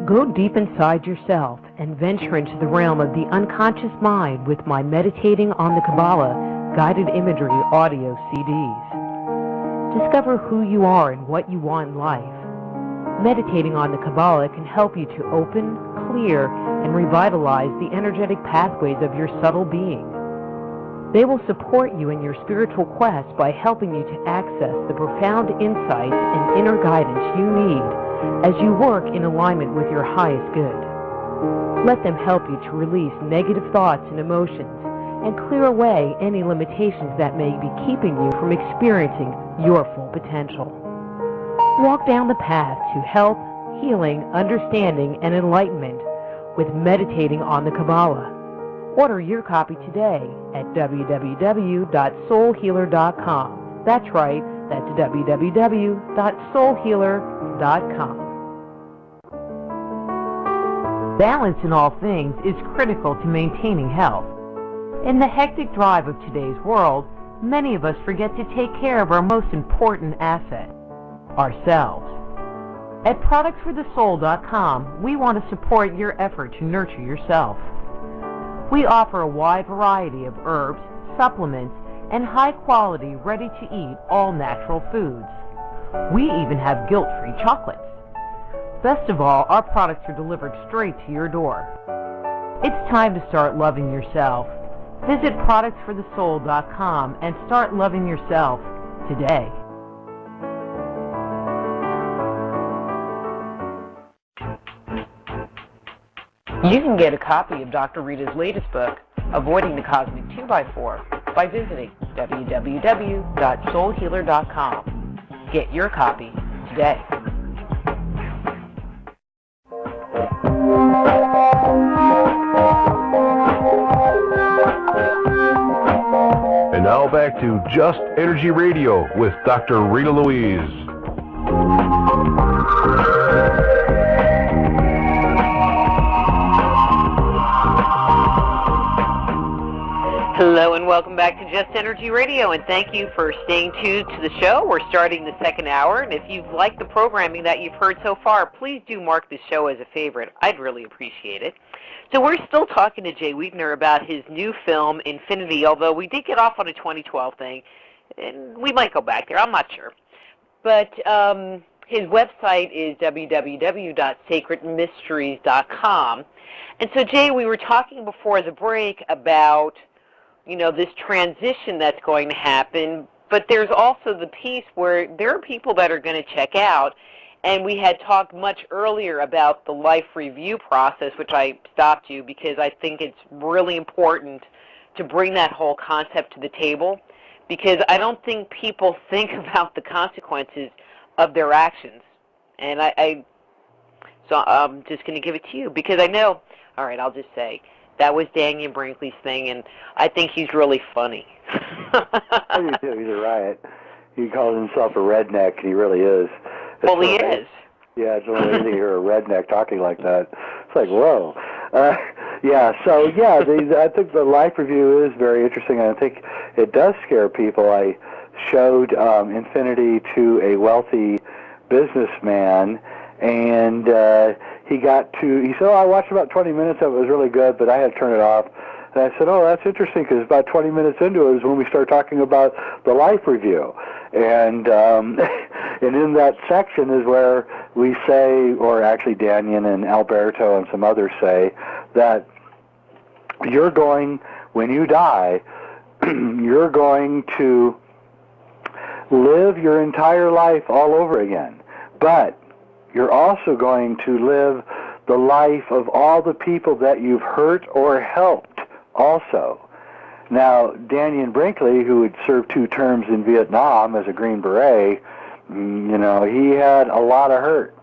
Go deep inside yourself and venture into the realm of the unconscious mind with my Meditating on the Kabbalah guided imagery audio CDs. Discover who you are and what you want in life. Meditating on the Kabbalah can help you to open, clear, and revitalize the energetic pathways of your subtle being. They will support you in your spiritual quest by helping you to access the profound insights and inner guidance you need as you work in alignment with your highest good. Let them help you to release negative thoughts and emotions and clear away any limitations that may be keeping you from experiencing your full potential. Walk down the path to health, healing, understanding, and enlightenment with Meditating on the Kabbalah. Order your copy today at www.soulhealer.com. That's right, that's www.soulhealer.com. Balance in all things is critical to maintaining health. In the hectic drive of today's world, many of us forget to take care of our most important asset, ourselves. At productsforthesoul.com, we want to support your effort to nurture yourself. We offer a wide variety of herbs, supplements, and high-quality, ready-to-eat, all-natural foods. We even have guilt-free chocolates. Best of all, our products are delivered straight to your door. It's time to start loving yourself. Visit productsforthesoul.com and start loving yourself today. You can get a copy of Dr. Rita's latest book, Avoiding the Cosmic 2x4, by visiting www.soulhealer.com. Get your copy today. And now back to Just Energy Radio with Dr. Rita Louise. Hello and welcome back to Just Energy Radio, and thank you for staying tuned to the show. We're starting the second hour, and if you've liked the programming that you've heard so far, please do mark the show as a favorite. I'd really appreciate it. So we're still talking to Jay Weidner about his new film, Infinity, although we did get off on a 2012 thing, and we might go back there. I'm not sure. But his website is www.sacredmysteries.com. And so, Jay, we were talking before the break about this transition that's going to happen, but there's also the piece where there are people that are going to check out, and we had talked much earlier about the life review process, which I stopped you because I think it's really important to bring that whole concept to the table, because I don't think people think about the consequences of their actions. And so I'm just going to give it to you, because I know, all right, I'll just say, that was Daniel Brinkley's thing, and I think he's really funny. You do. He's a riot. He calls himself a redneck, and he really is. Well, he is. Yeah, it's amazing to hear a redneck talking like that. It's like, whoa. I think the life review is very interesting, and I think it does scare people. I showed Infinity to a wealthy businessman, and he said, I watched about 20 minutes of it. It was really good, but I had to turn it off. And I said, that's interesting, because about 20 minutes into it is when we start talking about the life review. And and in that section is where we say, or actually Daniel and Alberto and some others say, that when you die, you're going to live your entire life all over again. But you're also going to live the life of all the people that you've hurt or helped also. Now, Daniel Brinkley, who had served 2 terms in Vietnam as a Green Beret, he had a lot of hurt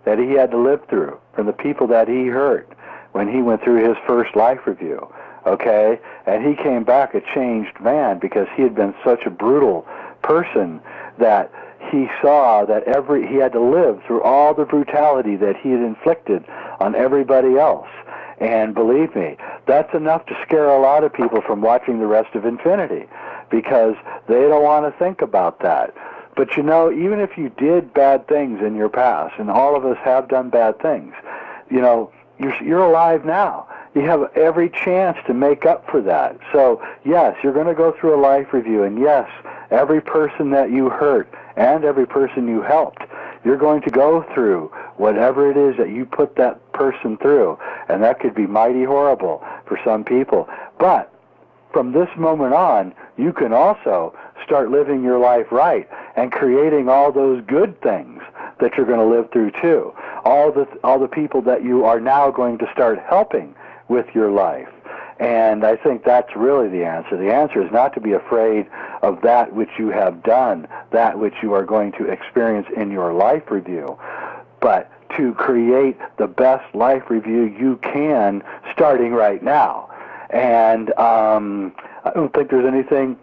that he had to live through from the people that he hurt when he went through his first life review, okay? And he came back a changed man, because he had been such a brutal person that he saw that he had to live through all the brutality that he had inflicted on everybody else. And believe me, that's enough to scare a lot of people from watching the rest of Infinity, because they don't want to think about that. But even if you did bad things in your past, and all of us have done bad things, you're alive now. You have every chance to make up for that. So, yes, you're going to go through a life review, and yes, every person that you hurt and every person you helped, you're going to go through whatever it is that you put that person through, and that could be mighty horrible for some people. But from this moment on, you can also start living your life right and creating all those good things that you're going to live through too. All the people that you are now going to start helping with your life. And I think that's really the answer. The answer is not to be afraid of that which you have done, that which you are going to experience in your life review, but to create the best life review you can starting right now. And I don't think there's anything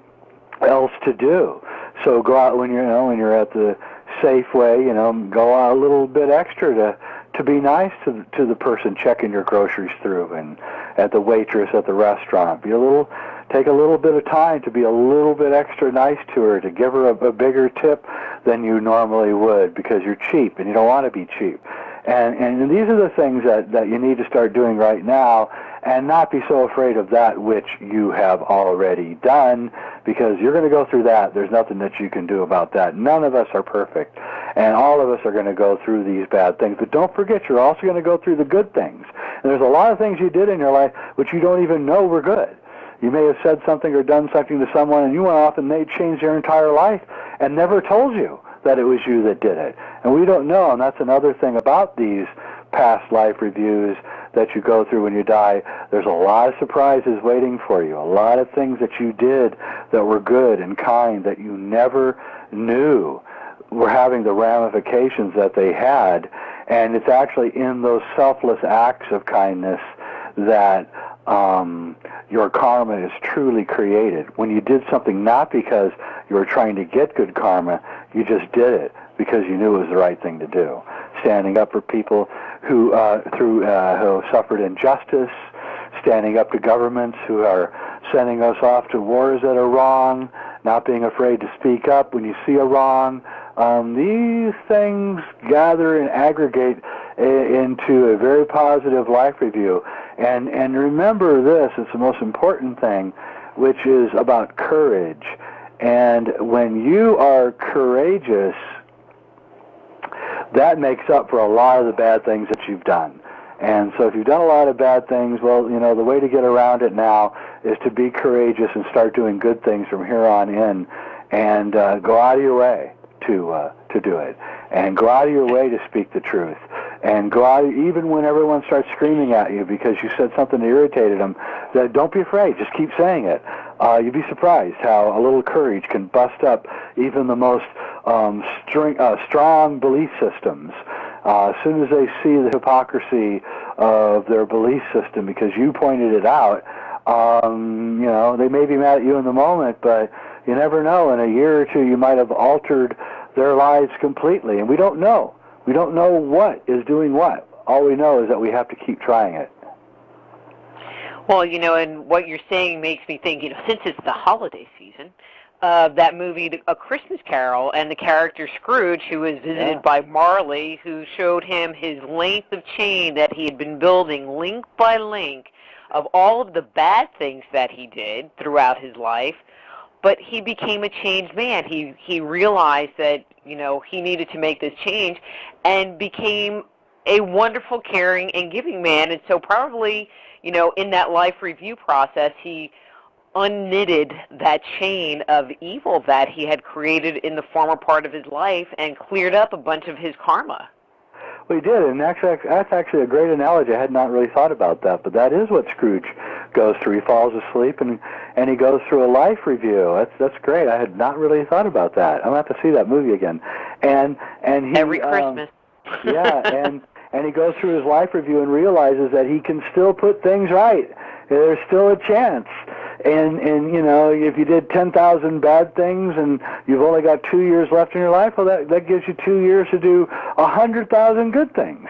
else to do. So go out when you're at the Safeway, go out a little bit extra to be nice to the person checking your groceries through, and at the waitress at the restaurant. Take a little bit of time to be a little bit extra nice to her, to give her a bigger tip than you normally would, because you're cheap and you don't want to be cheap. And these are the things that you need to start doing right now, and not be so afraid of that which you have already done, because you're going to go through that. There's nothing that you can do about that. None of us are perfect, and all of us are going to go through these bad things. But don't forget, you're also going to go through the good things. And there's a lot of things you did in your life which you don't even know were good. You may have said something or done something to someone, and you went off and they changed their entire life and never told you that it was you that did it. And we don't know, and that's another thing about these past life reviews that you go through when you die. There's a lot of surprises waiting for you, a lot of things that you did that were good and kind that you never knew were having the ramifications that they had. And it's actually in those selfless acts of kindness that your karma is truly created. When you did something not because you were trying to get good karma, you just did it because you knew it was the right thing to do. Standing up for people who suffered injustice, standing up to governments who are sending us off to wars that are wrong, not being afraid to speak up when you see a wrong. These things gather and aggregate into a very positive life review. And remember this, it's the most important thing, which is about courage. And when you are courageous, that makes up for a lot of the bad things that you've done. And so if you've done a lot of bad things, well, the way to get around it now is to be courageous and start doing good things from here on in, and go out of your way to do it, and go out of your way to speak the truth, and go out even when everyone starts screaming at you because you said something that irritated them. Don't be afraid. Just keep saying it. You'd be surprised how a little courage can bust up even the most strong belief systems. As soon as they see the hypocrisy of their belief system because you pointed it out, they may be mad at you in the moment, but you never know. In a year or two, you might have altered their lives completely, and we don't know. We don't know what is doing what. All we know is that we have to keep trying it. Well, and what you're saying makes me think, since it's the holiday season, that movie, A Christmas Carol, and the character Scrooge, who was visited by Marley, who showed him his length of chain that he had been building link by link of all of the bad things that he did throughout his life. But he became a changed man. He realized that, he needed to make this change and became a wonderful, caring, and giving man. And so probably, in that life review process, he unknitted that chain of evil that he had created in the former part of his life and cleared up a bunch of his karma. Well, he did, and that's actually a great analogy. I had not really thought about that, but that is what Scrooge goes through. He falls asleep, and he goes through a life review. That's great. I had not really thought about that. I'm going to have to see that movie again. And he, every Christmas. And he goes through his life review and realizes that he can still put things right. There's still a chance. And if you did 10,000 bad things and you've only got 2 years left in your life, well, that gives you 2 years to do 100,000 good things.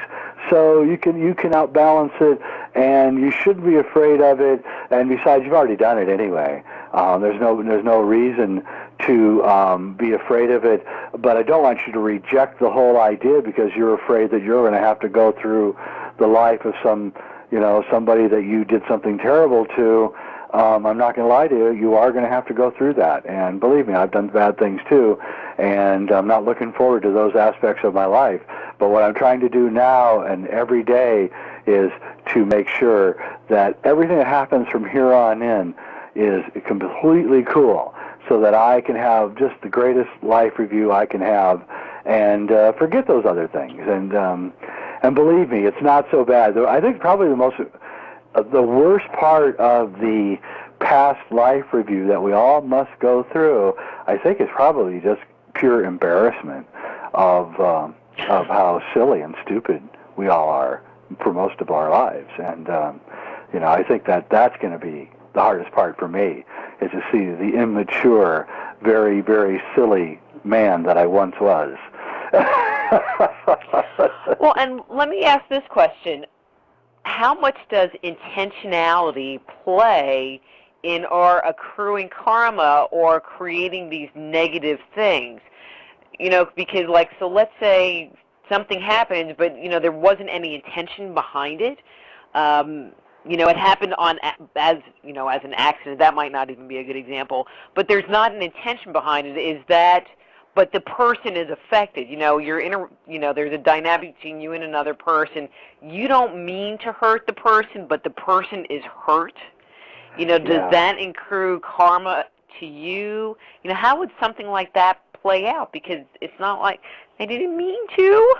So you can outbalance it, and you shouldn't be afraid of it. And besides, you've already done it anyway. There's no reason to be afraid of it. But I don't want you to reject the whole idea because you're afraid that you're going to have to go through the life of somebody that you did something terrible to. I'm not going to lie to you. You are going to have to go through that. And believe me, I've done bad things too, and I'm not looking forward to those aspects of my life. But what I'm trying to do now and every day is to make sure that everything that happens from here on in is completely cool, so that I can have just the greatest life review I can have and forget those other things. And believe me, it's not so bad. I think probably the worst part of the past life review that we all must go through, I think, is probably just pure embarrassment of how silly and stupid we all are for most of our lives. And I think that's going to be the hardest part for me, is to see the immature, very, very silly man that I once was. Well, and let me ask this question. How much does intentionality play in our accruing karma or creating these negative things? Because so let's say something happens, but there wasn't any intention behind it. It happened as an accident. That might not even be a good example, but there's not an intention behind it. But the person is affected. There's a dynamic between you and another person. You don't mean to hurt the person, but the person is hurt. Does that accrue karma to you? How would something like that play out? Because it's not like they didn't mean to.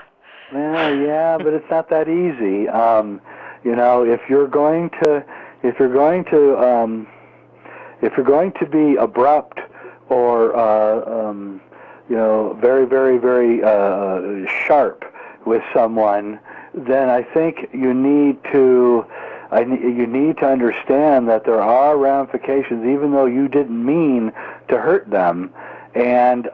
Well, yeah, but it's not that easy. If you're going to be abrupt or very, very, very sharp with someone, then I think you need to understand that there are ramifications, even though you didn't mean to hurt them. And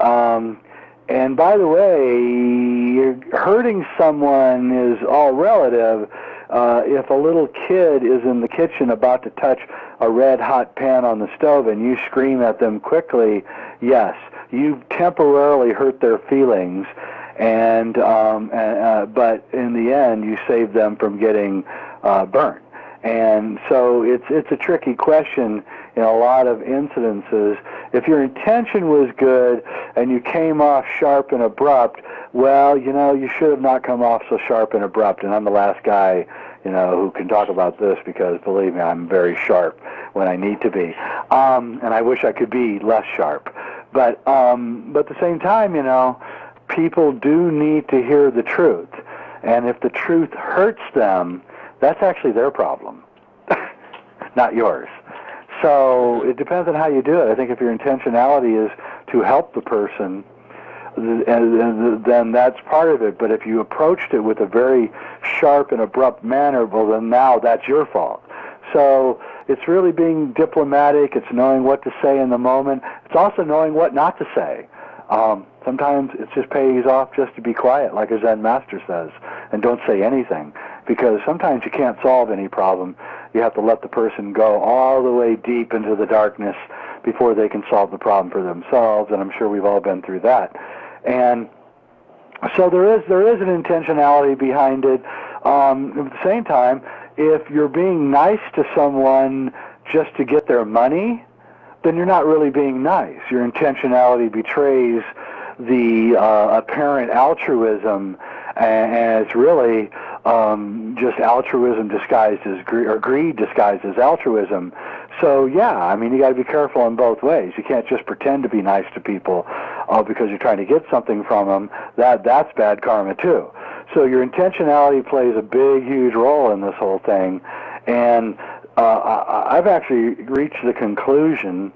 by the way, hurting someone is all relative. If a little kid is in the kitchen about to touch a red-hot pan on the stove and you scream at them quickly, yes, you temporarily hurt their feelings, but in the end, you save them from getting burnt. And so it's a tricky question in a lot of incidences. If your intention was good and you came off sharp and abrupt, well, you should have not come off so sharp and abrupt. And I'm the last guy, who can talk about this because, believe me, I'm very sharp when I need to be. And I wish I could be less sharp. But at the same time, people do need to hear the truth. And if the truth hurts them, that's actually their problem, not yours. So it depends on how you do it. I think if your intentionality is to help the person, then that's part of it. But if you approached it with a very sharp and abrupt manner, well, then now that's your fault. So it's really being diplomatic. It's knowing what to say in the moment. It's also knowing what not to say. Sometimes it just pays off just to be quiet, like a Zen master says, and don't say anything, because sometimes you can't solve any problem. You have to let the person go all the way deep into the darkness before they can solve the problem for themselves, and I'm sure we've all been through that. And so there is an intentionality behind it. At the same time, if you're being nice to someone just to get their money, then you're not really being nice. Your intentionality betrays the apparent altruism, and it's really just altruism disguised as greed, or greed disguised as altruism. So yeah, you got to be careful in both ways. You can't just pretend to be nice to people because you're trying to get something from them. That's bad karma too. So your intentionality plays a big, huge role in this whole thing. And I've actually reached the conclusion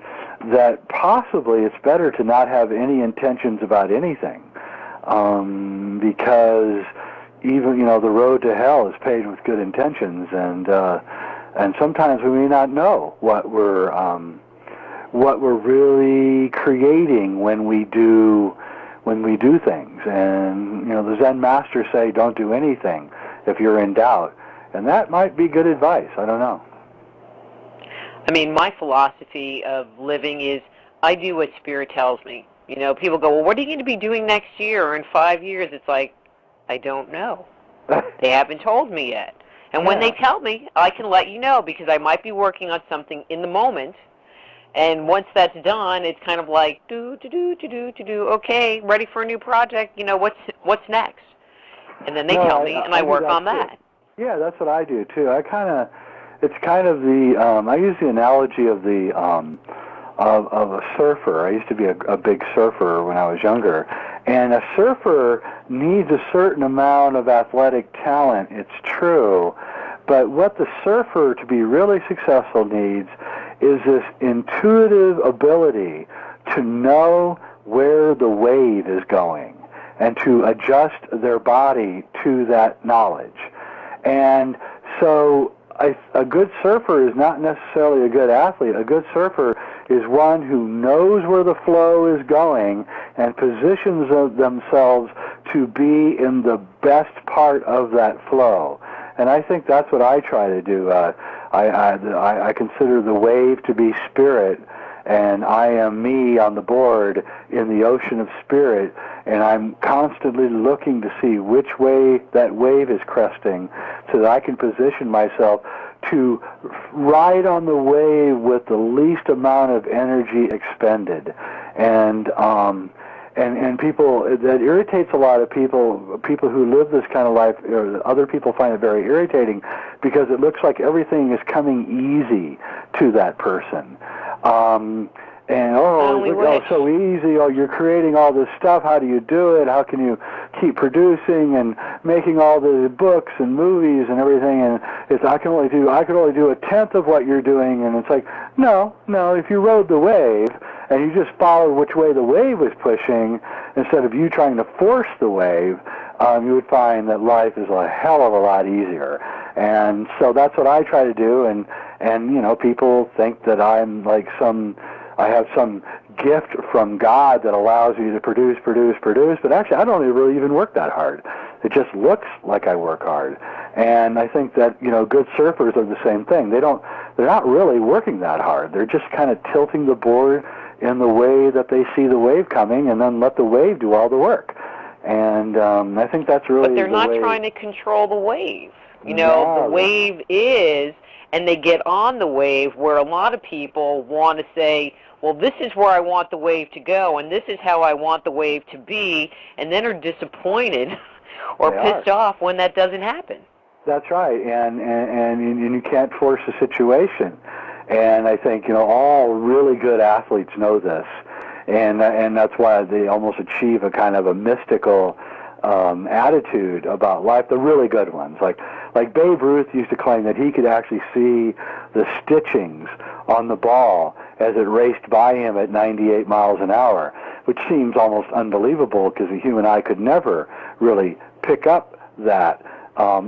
that possibly it's better to not have any intentions about anything, because even the road to hell is paved with good intentions, and sometimes we may not know what we're really creating when we do things. And the Zen masters say, don't do anything if you're in doubt, and that might be good advice. I don't know. My philosophy of living is I do what Spirit tells me. People go, well, what are you going to be doing next year or in 5 years? It's like, I don't know. They haven't told me yet. And when they tell me, I can let you know, because I might be working on something in the moment. And once that's done, it's kind of like, okay, ready for a new project. What's next? And then they tell me, and I work on that. Yeah, that's what I do too. It's kind of the, I use the analogy of the, of a surfer. I used to be a big surfer when I was younger. And a surfer needs a certain amount of athletic talent, it's true. But what the surfer, to be really successful, needs is this intuitive ability to know where the wave is going and to adjust their body to that knowledge. And so a good surfer is not necessarily a good athlete. A good surfer is one who knows where the flow is going and positions themselves to be in the best part of that flow. And I think that's what I try to do. I consider the wave to be spirit, and I am me on the board in the ocean of spirit, and I'm constantly looking to see which way that wave is cresting so that I can position myself to ride on the wave with the least amount of energy expended. And people, that irritates a lot of people who live this kind of life, or other people find it very irritating because it looks like everything is coming easy to that person. It's so easy. Oh, you're creating all this stuff. How do you do it? How can you keep producing and making all the books and movies and everything? And I can only do a tenth of what you're doing. And it's like, no. If you rode the wave and you just followed which way the wave was pushing, instead of you trying to force the wave, you would find that life is a hell of a lot easier. And so that's what I try to do. And people think that I'm like I have some gift from God that allows me to produce, but actually I don't really even work that hard. It just looks like I work hard. And I think that, good surfers are the same thing. They're not really working that hard. They're just kind of tilting the board in the way that they see the wave coming, and then let the wave do all the work. And I think that's really But they're not trying to control the wave. The wave is, and they get on the wave, where a lot of people want to say, well, this is where I want the wave to go, and this is how I want the wave to be, and then are disappointed or pissed off when that doesn't happen. That's right, and you can't force a situation. And I think, all really good athletes know this, and that's why they almost achieve a kind of a mystical attitude about life, the really good ones. Like Babe Ruth used to claim that he could actually see the stitchings on the ball as it raced by him at 98 miles an hour, which seems almost unbelievable because the human eye could never really pick up that,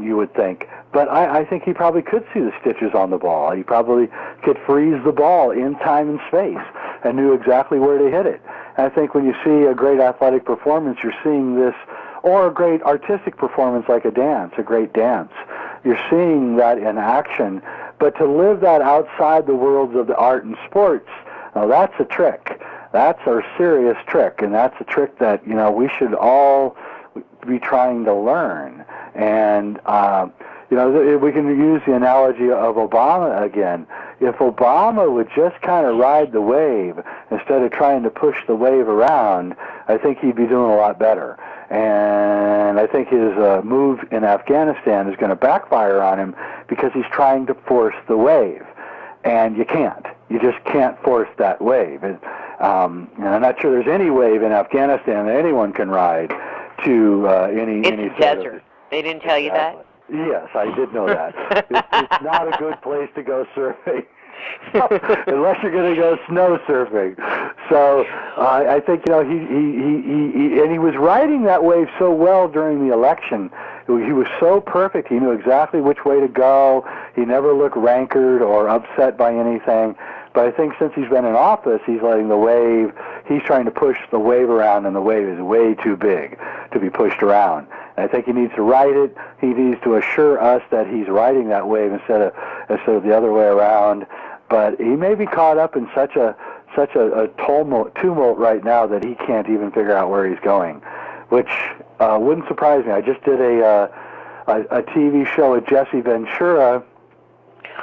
you would think. But I think he probably could see the stitches on the ball. He probably could freeze the ball in time and space and knew exactly where to hit it. And I think when you see a great athletic performance, you're seeing this, or a great artistic performance like a great dance. You're seeing that in action. But to live that outside the worlds of the art and sports, that's a trick. That's a serious trick, and that's a trick that, we should all be trying to learn. And, we can use the analogy of Obama again. If Obama would just kind of ride the wave instead of trying to push the wave around, I think he'd be doing a lot better. And I think his move in Afghanistan is going to backfire on him because he's trying to force the wave. And you can't. You just can't force that wave. And I'm not sure there's any wave in Afghanistan that anyone can ride to any desert. They didn't tell you that? Yes, I did know that. It's not a good place to go surfing. Unless you're going to go snow surfing. So I think he was riding that wave so well during the election. He was so perfect. He knew exactly which way to go. He never looked rancored or upset by anything. But I think since he's been in office, he's letting the wave. He's trying to push the wave around, and the wave is way too big to be pushed around. And I think he needs to ride it. He needs to assure us that he's riding that wave instead of the other way around. But he may be caught up in such a tumult right now that he can't even figure out where he's going, which wouldn't surprise me. I just did a TV show with Jesse Ventura,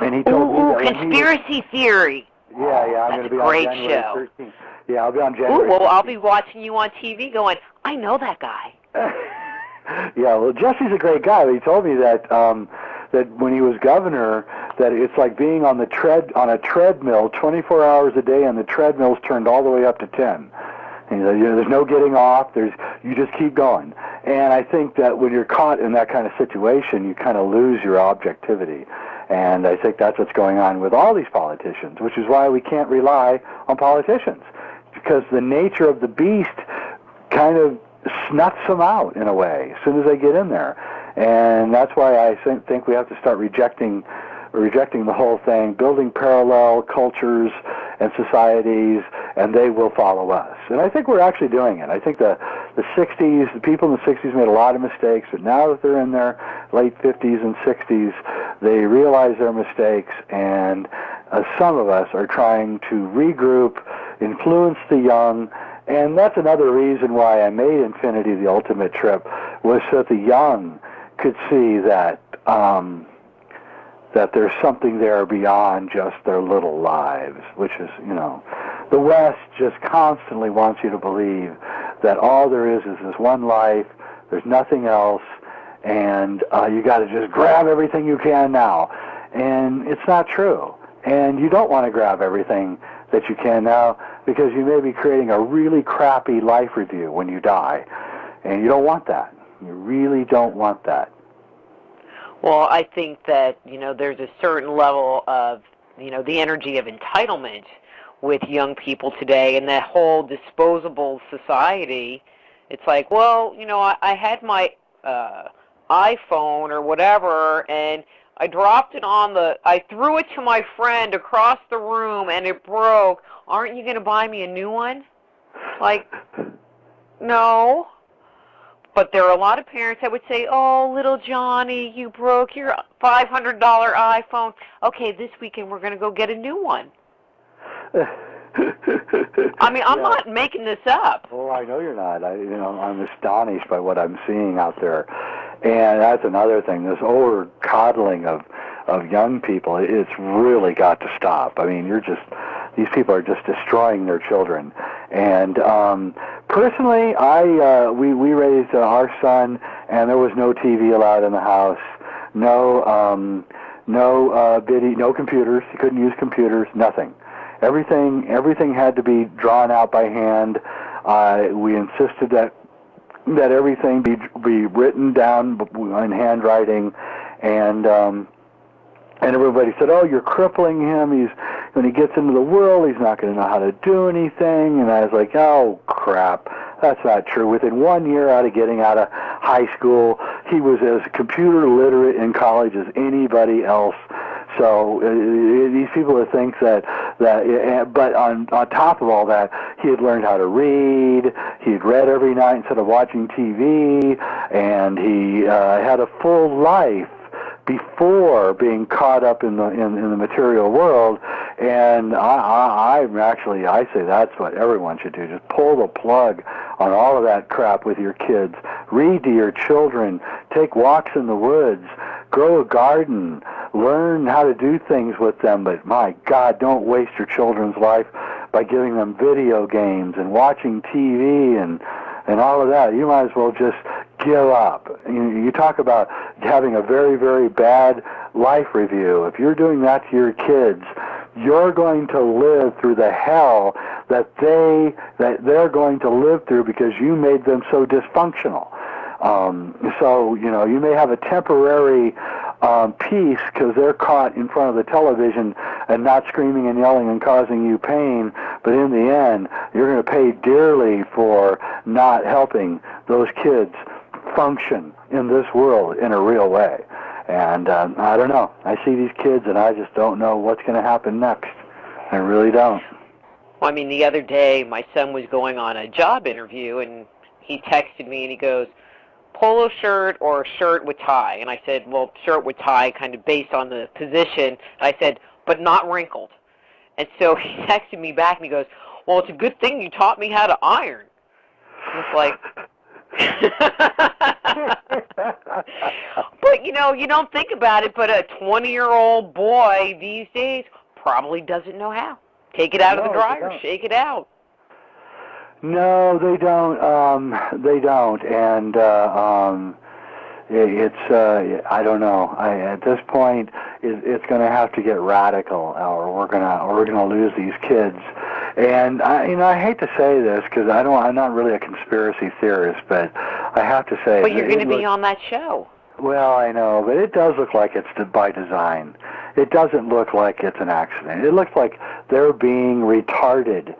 and he told me that conspiracy theory. Yeah, I'm going to be on January 13th. Yeah, I'll be on January 13th. I'll be watching you on TV going, I know that guy. Yeah, well, Jesse's a great guy. But he told me that that when he was governor, that it's like being on a treadmill 24 hours a day, and the treadmill's turned all the way up to 10. And there's no getting off. You just keep going. And I think that when you're caught in that kind of situation, you kind of lose your objectivity. And I think that's what's going on with all these politicians, which is why we can't rely on politicians, because the nature of the beast kind of snuffs them out in a way as soon as they get in there. And that's why I think we have to start rejecting the whole thing, building parallel cultures and societies, and they will follow us. And I think we're actually doing it. I think the people in the 60s made a lot of mistakes, but now that they're in their late 50s and 60s, they realize their mistakes, and some of us are trying to regroup, influence the young, and that's another reason why I made Infinity the ultimate trip, was so that the young could see that that there's something there beyond just their little lives, which is, the West just constantly wants you to believe that all there is this one life, there's nothing else, and you got to just grab everything you can now. And it's not true. And you don't want to grab everything that you can now, because you may be creating a really crappy life review when you die. And you don't want that. You really don't want that. Well, I think that, there's a certain level of, the energy of entitlement with young people today, and that whole disposable society. It's like, well, I had my iPhone or whatever, and I dropped it I threw it to my friend across the room, and it broke. Aren't you going to buy me a new one? Like, no. But there are a lot of parents that would say, oh, little Johnny, you broke your $500 iPhone. Okay, this weekend we're going to go get a new one. I mean, I'm not making this up. Oh, I know you're not. I'm astonished by what I'm seeing out there. And that's another thing, this over-coddling of young people, it's really got to stop. I mean, these people are just destroying their children. And personally, we raised our son, and there was no TV allowed in the house, no computers. He couldn't use computers, nothing. Everything had to be drawn out by hand. We insisted that everything be written down in handwriting, and everybody said, "Oh, you're crippling him. When he gets into the world, he's not going to know how to do anything." And I was like, "Oh crap, that's not true." Within 1 year out of getting out of high school, he was as computer literate in college as anybody else. So these people that think that, but on top of all that, he had learned how to read. He had read every night instead of watching TV, and he had a full life before being caught up in the material world. And I say that's what everyone should do. Just pull the plug on all of that crap with your kids. Read to your children. Take walks in the woods. Grow a garden. Learn how to do things with them. But my God, don't waste your children's life by giving them video games and watching TV and all of that. You might as well just give up. You talk about having a very, very bad life review. If you're doing that to your kids, you're going to live through the hell that they're going to live through because you made them so dysfunctional. So you may have a temporary peace because they're caught in front of the television and not screaming and yelling and causing you pain, but in the end, you're going to pay dearly for not helping those kids function in this world in a real way. And I don't know. I see these kids, and I just don't know what's going to happen next. I really don't. Well, I mean, the other day, my son was going on a job interview, and he texted me, and he goes, polo shirt or shirt with tie? And I said, well, shirt with tie, kind of based on the position. I said, but not wrinkled. And so he texted me back, and he goes, well, it's a good thing you taught me how to iron. And it's like... But, you don't think about it, but a 20-year-old boy these days probably doesn't know how. Take it out of the dryer, shake it out. No, they don't. They don't, and I don't know. At this point, it's going to have to get radical, or we're gonna lose these kids. And I hate to say this because I'm not really a conspiracy theorist, but I have to say. But you're going to be on that show. Well, I know, but it does look like it's by design. It doesn't look like it's an accident. It looks like they're being retarded,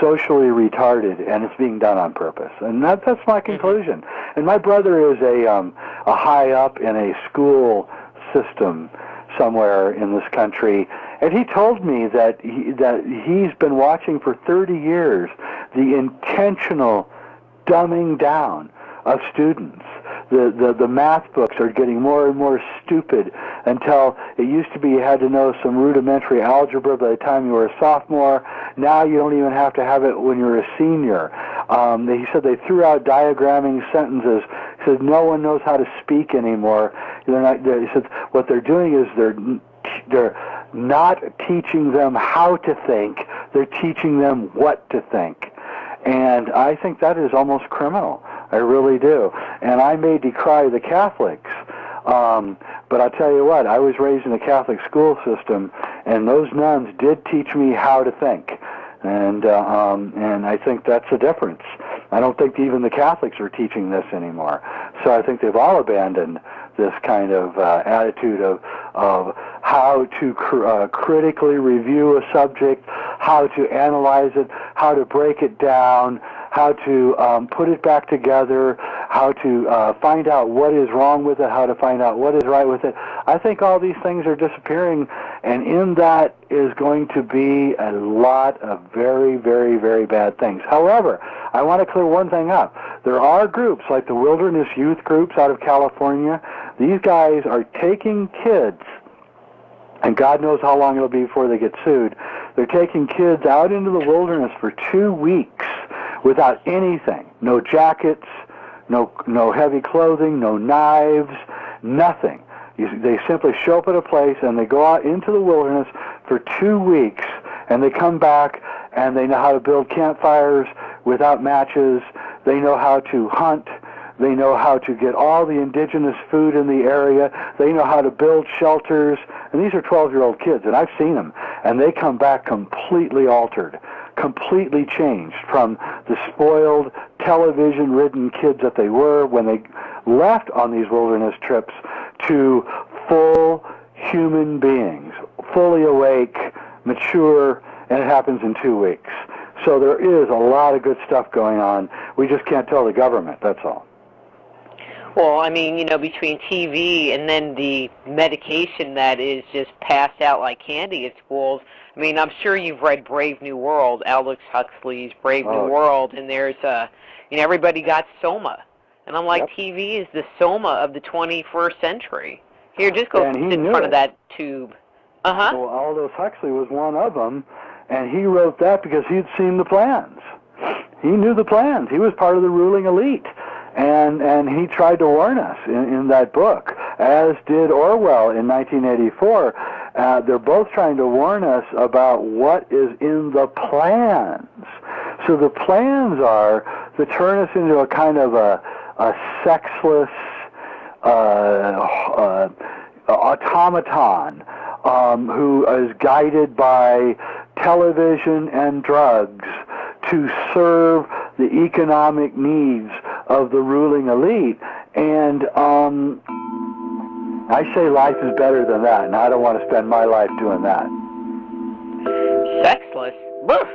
socially retarded, and it's being done on purpose. And that's my conclusion. And my brother is a high up in a school system somewhere in this country, and he told me that he's been watching for 30 years the intentional dumbing down of students. the math books are getting more and more stupid until it used to be you had to know some rudimentary algebra by the time you were a sophomore. Now you don't even have to have it when you're a senior. He said they threw out diagramming sentences. He said no one knows how to speak anymore. He said what they're doing is they're not teaching them how to think. They're teaching them what to think. And I think that is almost criminal. I really do. And I may decry the Catholics, but I'll tell you what, I was raised in a Catholic school system, and those nuns did teach me how to think. And I think that's the difference. I don't think even the Catholics are teaching this anymore. So I think they've all abandoned this kind of attitude of how to critically review a subject, how to analyze it, how to break it down, how to put it back together, how to find out what is wrong with it, how to find out what is right with it. I think all these things are disappearing, and in that is going to be a lot of very, very, very bad things. However, I want to clear one thing up. There are groups like the Wilderness Youth Groups out of California. These guys are taking kids, and God knows how long it'll be before they get sued. They're taking kids out into the wilderness for 2 weeks without anything. No jackets, no heavy clothing, no knives, nothing. They simply show up at a place and they go out into the wilderness for 2 weeks, and they come back and they know how to build campfires without matches. They know how to hunt. They know how to get all the indigenous food in the area. They know how to build shelters. And these are 12-year-old kids, and I've seen them. And they come back completely altered, completely changed from the spoiled, television-ridden kids that they were when they left on these wilderness trips to full human beings, fully awake, mature, and it happens in 2 weeks. So there is a lot of good stuff going on. We just can't tell the government, that's all. Well, I mean, between TV and then the medication that is just passed out like candy at schools, I mean, I'm sure you've read Brave New World, Aldous Huxley's Brave New World, and there's, everybody got soma. And I'm like, yep. TV is the soma of the 21st century. Here, just go in front of that tube. Uh-huh. Well, Aldous Huxley was one of them, and he wrote that because he'd seen the plans. He knew the plans. He was part of the ruling elite. And he tried to warn us in that book, as did Orwell in 1984. They're both trying to warn us about what is in the plans. So the plans are to turn us into a kind of a sexless automaton who is guided by television and drugs to serve the economic needs of the ruling elite. And I say life is better than that, and I don't want to spend my life doing that. Sexless? Woof!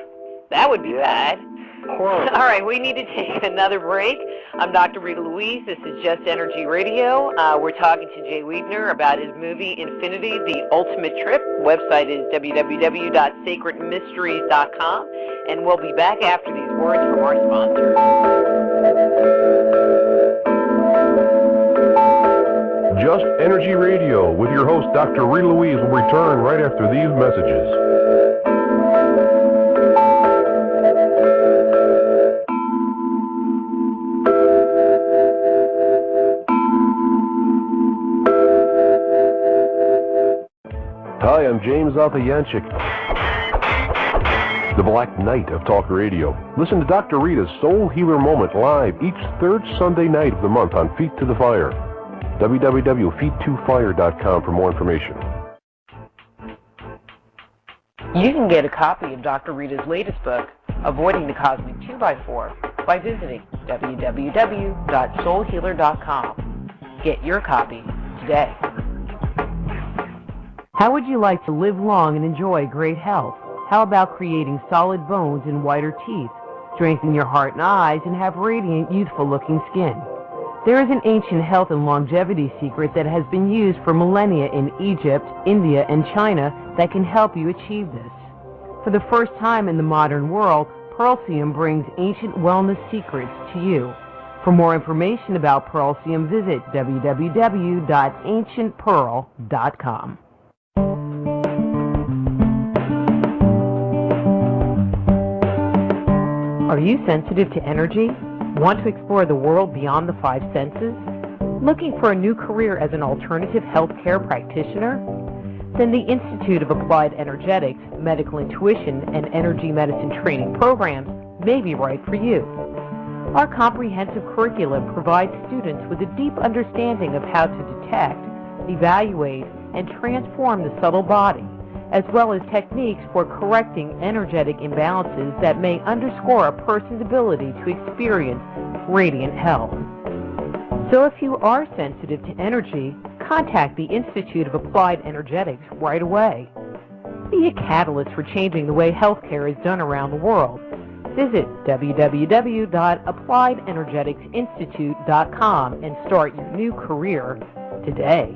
That would be bad. Horrible. All right, we need to take another break. I'm Dr. Rita Louise. This is Just Energy Radio. We're talking to Jay Weidner about his movie Infinity, The Ultimate Trip. Website is www.sacredmysteries.com. And we'll be back after these words from our sponsors. Just Energy Radio with your host, Dr. Rita Louise, will return right after these messages. Hi, I'm James Altayanchik, the Black Knight of Talk Radio. Listen to Dr. Rita's Soul Healer Moment live each third Sunday night of the month on Feet to the Fire. www.feet2fire.com for more information. You can get a copy of Dr. Rita's latest book, Avoiding the Cosmic 2x4, by visiting www.soulhealer.com. Get your copy today. How would you like to live long and enjoy great health? How about creating solid bones and whiter teeth, strengthen your heart and eyes, and have radiant, youthful-looking skin? There is an ancient health and longevity secret that has been used for millennia in Egypt, India, and China that can help you achieve this. For the first time in the modern world, Pearlsium brings ancient wellness secrets to you. For more information about Pearlsium, visit www.ancientpearl.com. Are you sensitive to energy? Want to explore the world beyond the five senses? Looking for a new career as an alternative healthcare practitioner? Then the Institute of Applied Energetics, Medical Intuition, and Energy Medicine training programs may be right for you. Our comprehensive curriculum provides students with a deep understanding of how to detect, evaluate, and transform the subtle body, as well as techniques for correcting energetic imbalances that may underscore a person's ability to experience radiant health. So if you are sensitive to energy, contact the Institute of Applied Energetics right away. Be a catalyst for changing the way healthcare is done around the world. Visit www.appliedenergeticsinstitute.com and start your new career today.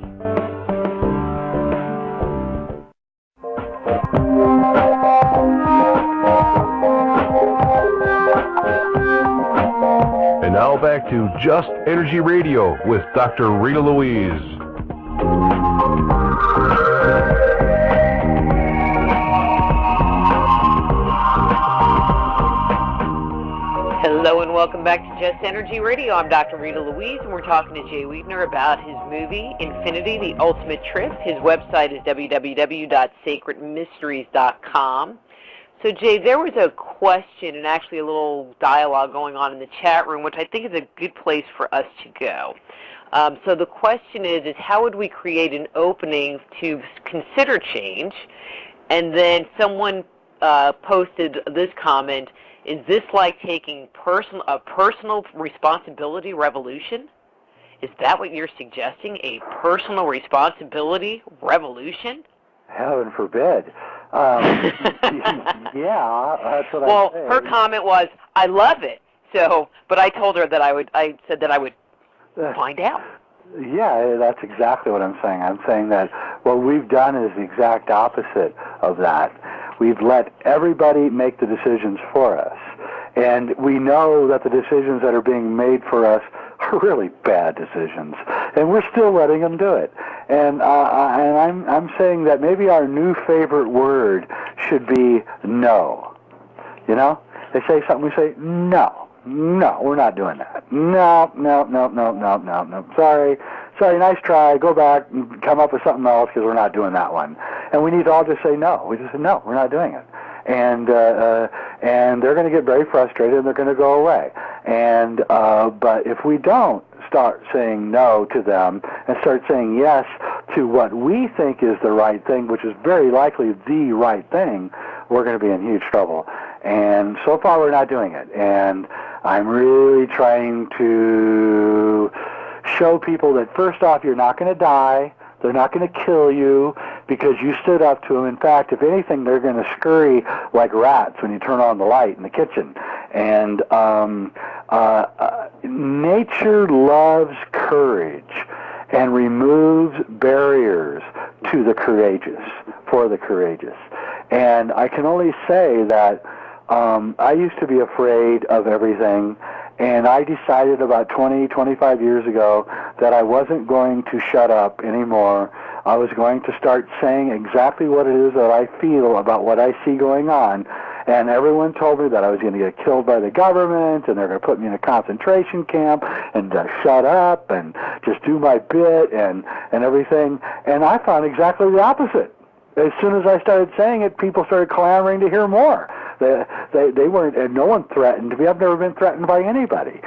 And now back to Just Energy Radio with Dr. Rita Louise. Hello and welcome back to Just Energy Radio. I'm Dr. Rita Louise, and we're talking to Jay Weidner about his movie, Infinity, The Ultimate Trip. His website is www.sacredmysteries.com. So, Jay, there was a question and actually a little dialogue going on in the chat room, which I think is a good place for us to go. So the question is how would we create an opening to consider change? And then someone posted this comment, is this like taking a personal responsibility revolution? Is that what you're suggesting, a personal responsibility revolution? Heaven forbid. Yeah, that's what I say. Well, her comment was, I love it. So, but I told her that I said that I would find out. Yeah, that's exactly what I'm saying. I'm saying that what we've done is the exact opposite of that. We've let everybody make the decisions for us. And we know that the decisions that are being made for us are really bad decisions. And we're still letting them do it. And I'm saying that maybe our new favorite word should be no. You know? They say something, we say, no. No, we're not doing that. No. Sorry, nice try. Go back and come up with something else because we're not doing that one. And we need to all just say no. We just say, no, we're not doing it. And they're going to get very frustrated and they're going to go away. And but if we don't start saying no to them and start saying yes to what we think is the right thing, which is very likely the right thing, we're going to be in huge trouble. And so far we're not doing it. And I'm really trying to show people that first off, you're not going to die. They're not going to kill you because you stood up to them. In fact, if anything, they're going to scurry like rats when you turn on the light in the kitchen. And nature loves courage and removes barriers to the courageous, for the courageous. And I can only say that I used to be afraid of everything, and I decided about 20, 25 years ago that I wasn't going to shut up anymore. I was going to start saying exactly what it is that I feel about what I see going on. And everyone told me that I was going to get killed by the government, and they're going to put me in a concentration camp, and shut up, and just do my bit, and everything. And I found exactly the opposite. As soon as I started saying it, people started clamoring to hear more. They weren't, and no one threatened me. I've never been threatened by anybody.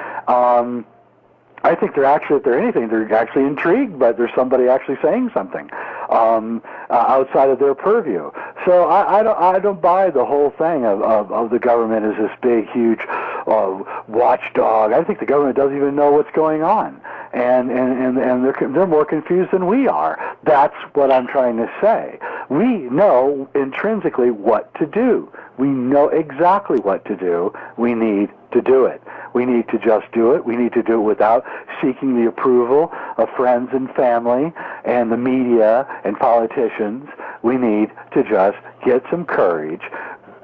I think they're actually, if they're anything, they're actually intrigued, but there's somebody actually saying something outside of their purview. So I don't buy the whole thing of the government as this big, huge watchdog. I think the government doesn't even know what's going on, and they're more confused than we are. That's what I'm trying to say. We know intrinsically what to do. We know exactly what to do. We need to do it. We need to just do it. We need to do it without seeking the approval of friends and family and the media and politicians. We need to just get some courage,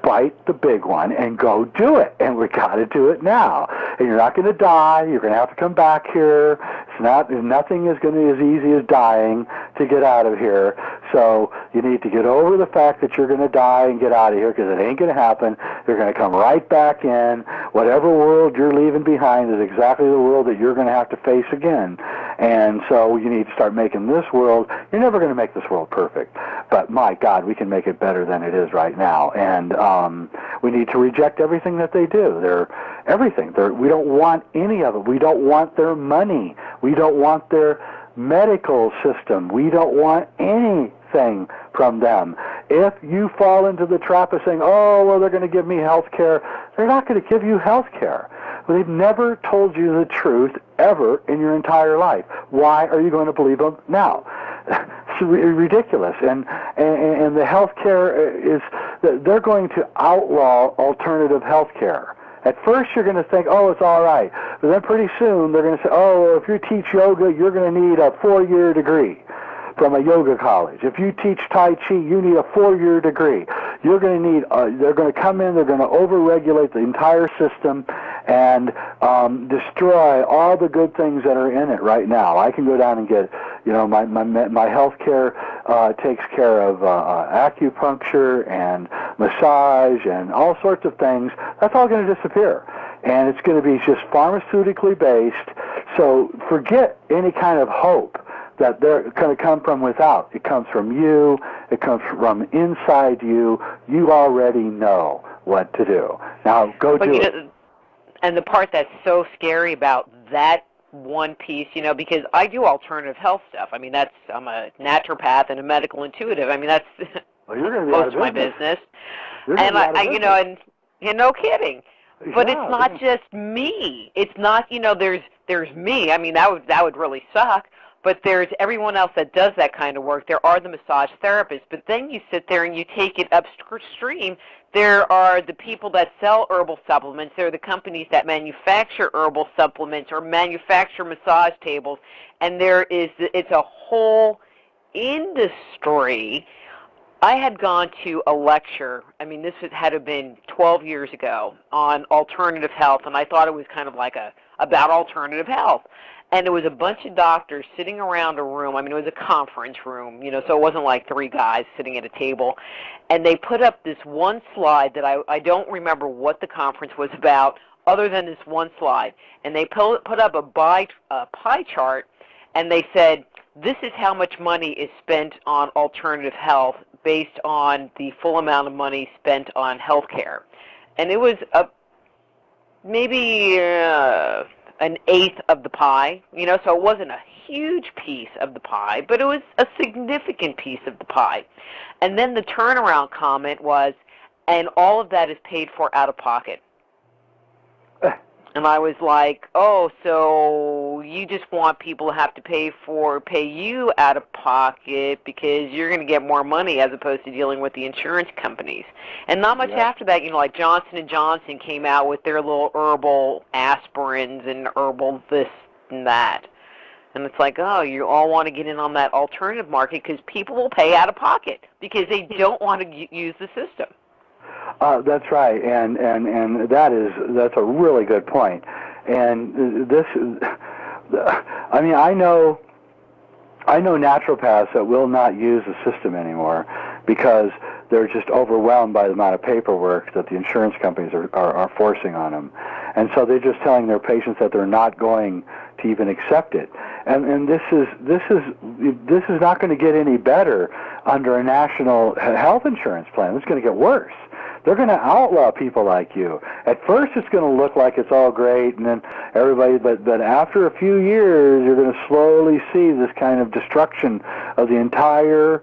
bite the big one and go do it. And we got to do it now. And you're not going to die. You're going to have to come back here. Nothing is going to be as easy as dying to get out of here. So you need to get over the fact that you're going to die and get out of here, because it ain't going to happen. You're going to come right back in. Whatever world you're leaving behind is exactly the world that you're going to have to face again. And so you need to start making this world. You're never going to make this world perfect, but my God, we can make it better than it is right now. And we need to reject everything that they do. We don't want any of it. We don't want their money. We don't want their medical system. We don't want anything from them. If you fall into the trap of saying, oh, well, they're going to give me health care, they're not going to give you health care. They've never told you the truth ever in your entire life. Why are you going to believe them now? It's ridiculous. And the health care is, they're going to outlaw alternative health care. At first you're going to think, oh, it's all right. But then pretty soon they're going to say, oh, if you teach yoga, you're going to need a 4-year degree from a yoga college. If you teach Tai Chi, you need a 4-year degree. You're going to need, they're going to come in, they're going to over-regulate the entire system and destroy all the good things that are in it right now. I can go down and get, my health care takes care of acupuncture and massage and all sorts of things. That's all going to disappear. And it's going to be just pharmaceutically based. So forget any kind of hope that they're going to come from without. It comes from you. It comes from inside you. You already know what to do. Now go do it. And the part that's so scary about that one piece, because I do alternative health stuff. I mean, I'm a naturopath and a medical intuitive. I mean, that's most of my business. And and no kidding. But it's not just me. It's not, there's me. I mean, that would really suck. But there's everyone else that does that kind of work. There are the massage therapists. But then you sit there and you take it upstream. There are the people that sell herbal supplements. There are the companies that manufacture herbal supplements or manufacture massage tables. And it's a whole industry. I had gone to a lecture, this had to have been 12 years ago, on alternative health, and I thought it was kind of like about alternative health. And there was a bunch of doctors sitting around a room. It was a conference room, so it wasn't like 3 guys sitting at a table. And they put up this one slide that I don't remember what the conference was about other than this one slide. And they put up a pie chart, and they said, this is how much money is spent on alternative health based on the full amount of money spent on health care. And it was maybe an eighth of the pie, so it wasn't a huge piece of the pie, but it was a significant piece of the pie. And then the turnaround comment was, and all of that is paid for out of pocket. And I was like, oh, so you just want people to have to pay you out of pocket because you're going to get more money as opposed to dealing with the insurance companies. And not much after that, like Johnson & Johnson came out with their little herbal aspirins and herbal this and that. And it's like, oh, you all want to get in on that alternative market because people will pay out of pocket because they don't want to use the system. That's right, and that's a really good point. And this, I know naturopaths that will not use the system anymore because they're just overwhelmed by the amount of paperwork that the insurance companies are forcing on them, and so they're just telling their patients that they're not going to even accept it. And this is not going to get any better under a national health insurance plan. It's going to get worse. They're going to outlaw people like you. At first, it's going to look like it's all great, and then everybody. But after a few years, you're going to slowly see this kind of destruction of the entire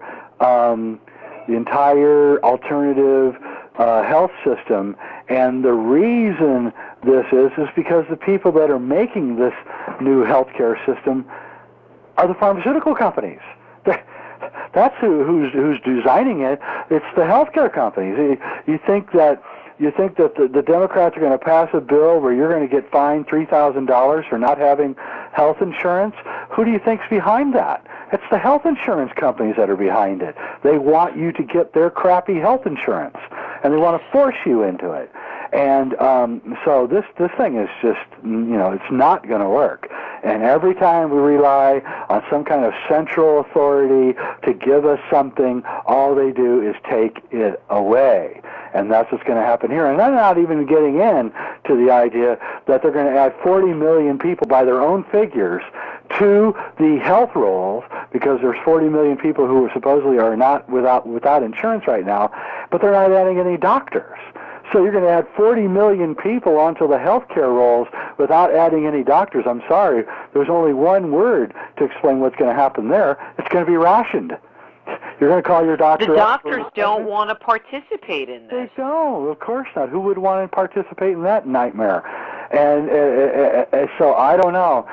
alternative health system. And the reason this is because the people that are making this new healthcare system are the pharmaceutical companies. That's who's designing it. It's the healthcare companies. You think that the Democrats are going to pass a bill where you're going to get fined $3,000 for not having health insurance? Who do you think's behind that? It's the health insurance companies that are behind it. They want you to get their crappy health insurance. and they want to force you into it. And so this thing is just, it's not going to work. And every time we rely on some kind of central authority to give us something, all they do is take it away. And that's what's going to happen here. And I'm not even getting in to the idea that they're going to add 40 million people by their own figures to the health rolls, because there's 40 million people who supposedly are not without insurance right now, but they're not adding any doctors. So you're going to add 40 million people onto the healthcare rolls without adding any doctors. I'm sorry, there's only one word to explain what's going to happen there. It's going to be rationed. You're going to call your doctor. The doctors don't want to participate in this. They don't, of course not. Who would want to participate in that nightmare? And so I don't know.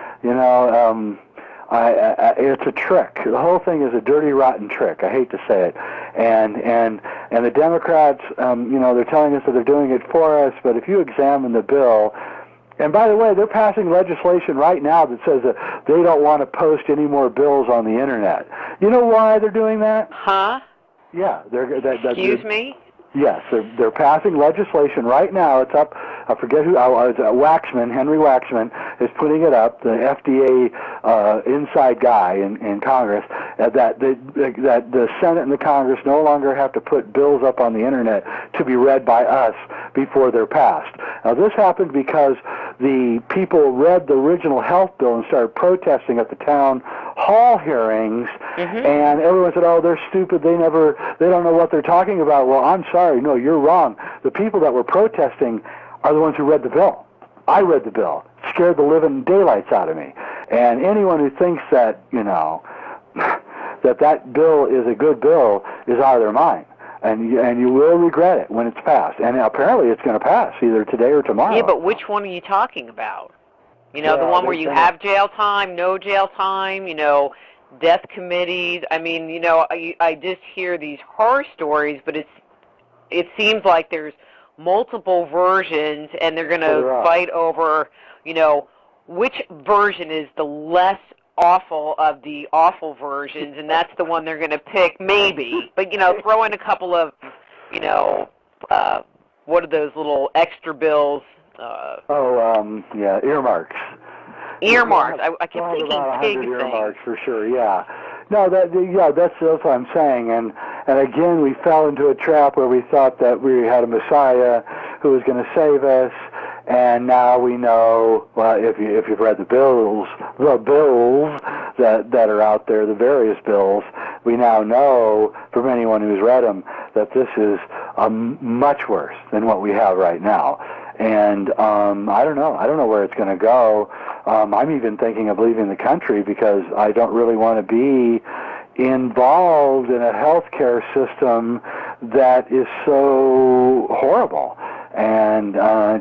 It's a trick. The whole thing is a dirty, rotten trick. I hate to say it. And the Democrats, they're telling us that they're doing it for us. But if you examine the bill, and by the way, they're passing legislation right now that says that they don't want to post any more bills on the internet. You know why they're doing that? Huh? Yeah, Excuse me? Yes, they're passing legislation right now. It's up. I forget who. It's Waxman, Henry Waxman, is putting it up. The FDA inside guy in Congress. That the Senate and the Congress no longer have to put bills up on the internet to be read by us before they're passed. Now this happened because the people read the original health bill and started protesting at the town hall hearings, and everyone said, "Oh, they're stupid. They don't know what they're talking about." Well, I'm sorry. No, you're wrong. The people that were protesting are the ones who read the bill. I read the bill. It scared the living daylights out of me. And anyone who thinks that, that bill is a good bill is out of their mind. And you will regret it when it's passed. And apparently it's going to pass either today or tomorrow. Yeah, but which one are you talking about? The one where you have jail time, no jail time, death committees. I mean, I just hear these horror stories, but it seems like there's multiple versions, and they're going to fight over, which version is the less awful of the awful versions, and that's the one they're going to pick, maybe. But, throw in a couple of, what are those little extra bills? Earmarks. Earmarks. I keep thinking pig things. Earmarks for sure. Yeah. No, that's what I'm saying. And again, we fell into a trap where we thought that we had a Messiah who was going to save us, and now we know. Well, if you've read the bills that are out there, the various bills, we now know from anyone who's read them that this is much worse than what we have right now. And I don't know where it's going to go. I'm even thinking of leaving the country because I don't really want to be involved in a healthcare system that is so horrible. And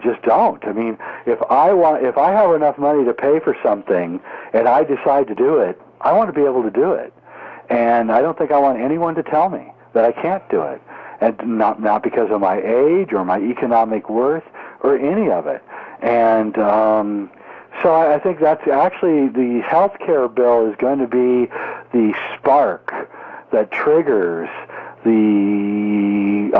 just don't. I mean, if I have enough money to pay for something and I decide to do it, I want to be able to do it. And I don't think I want anyone to tell me that I can't do it. And not because of my age or my economic worth or any of it. And so I think that's actually the health care bill is going to be the spark that triggers the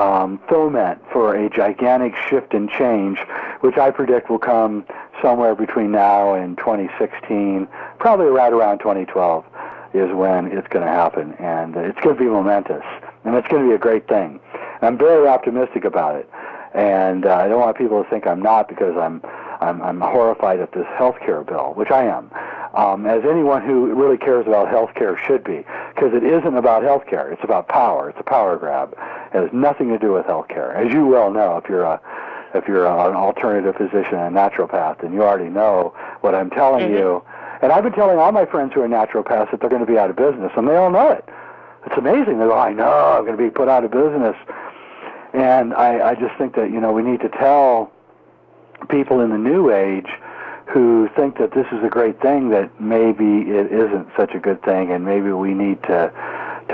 foment for a gigantic shift and change, which I predict will come somewhere between now and 2016, probably right around 2012 is when it's going to happen. And it's going to be momentous, and it's going to be a great thing. I'm very optimistic about it. And I don't want people to think I'm not, because I'm horrified at this health care bill, which I am, as anyone who really cares about health care should be, because it isn't about health care. It's about power. It's a power grab. It has nothing to do with health care. As you well know, if you're an alternative physician and a naturopath, then you already know what I'm telling you. And I've been telling all my friends who are naturopaths that they're going to be out of business, and they all know it. It's amazing. They go, I know, I'm going to be put out of business. And I just think that, we need to tell people in the new age who think that this is a great thing that maybe it isn't such a good thing, and maybe we need to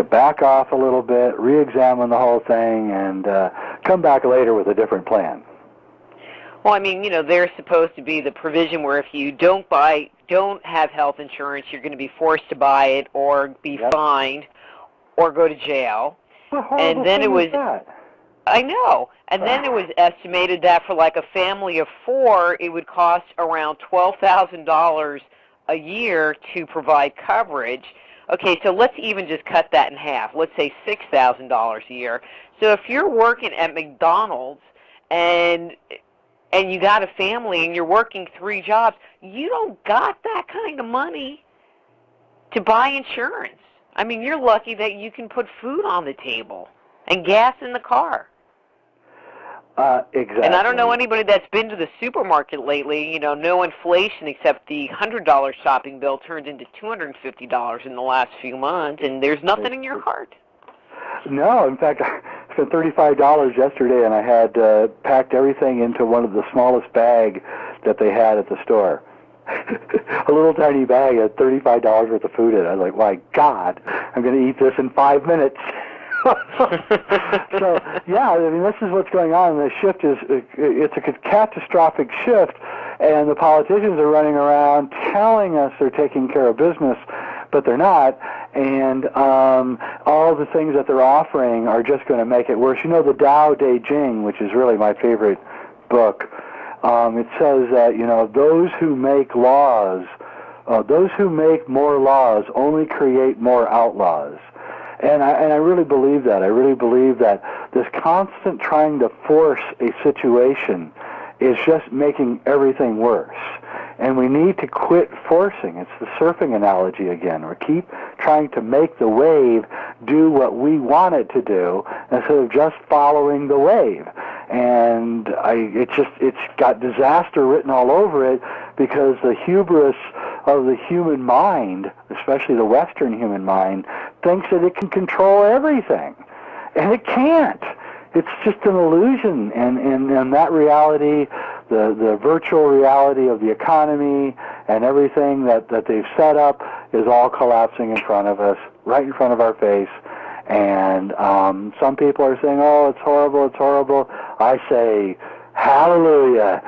back off a little bit, re-examine the whole thing, and come back later with a different plan. Well, I mean, there's supposed to be the provision where if you don't have health insurance, you're going to be forced to buy it or be fined or go to jail. What horrible thing is that? I know. And then it was estimated that for like a family of 4, it would cost around $12,000 a year to provide coverage. Okay, so let's even just cut that in half. Let's say $6,000 a year. So if you're working at McDonald's and you got a family and you're working 3 jobs, you don't got that kind of money to buy insurance. I mean, you're lucky that you can put food on the table and gas in the car. Exactly. And I don't know anybody that's been to the supermarket lately. You know, no inflation except the $100 shopping bill turned into $250 in the last few months, and there's nothing in your cart. No, in fact, I spent $35 yesterday, and I had packed everything into one of the smallest bags that they had at the store. A little tiny bag had $35 worth of food in it. I was like, my God, I'm going to eat this in 5 minutes. So, yeah, I mean, this is what's going on. The shift it's a catastrophic shift, and the politicians are running around telling us they're taking care of business, but they're not, and all the things that they're offering are just going to make it worse. You know, the Tao Te Ching, which is really my favorite book, it says that, you know, those who make laws, those who make more laws only create more outlaws. And I really believe that. I really believe that this constant trying to force a situation is just making everything worse. And we need to quit forcing. It's the surfing analogy again. We keep trying to make the wave do what we want it to do instead of just following the wave. And it's got disaster written all over it because the hubris of the human mind, especially the Western human mind, thinks that it can control everything. And it can't. It's just an illusion. And that reality, the virtual reality of the economy and everything that they've set up is all collapsing in front of us, right in front of our face. And some people are saying, oh, it's horrible, it's horrible. I say, hallelujah.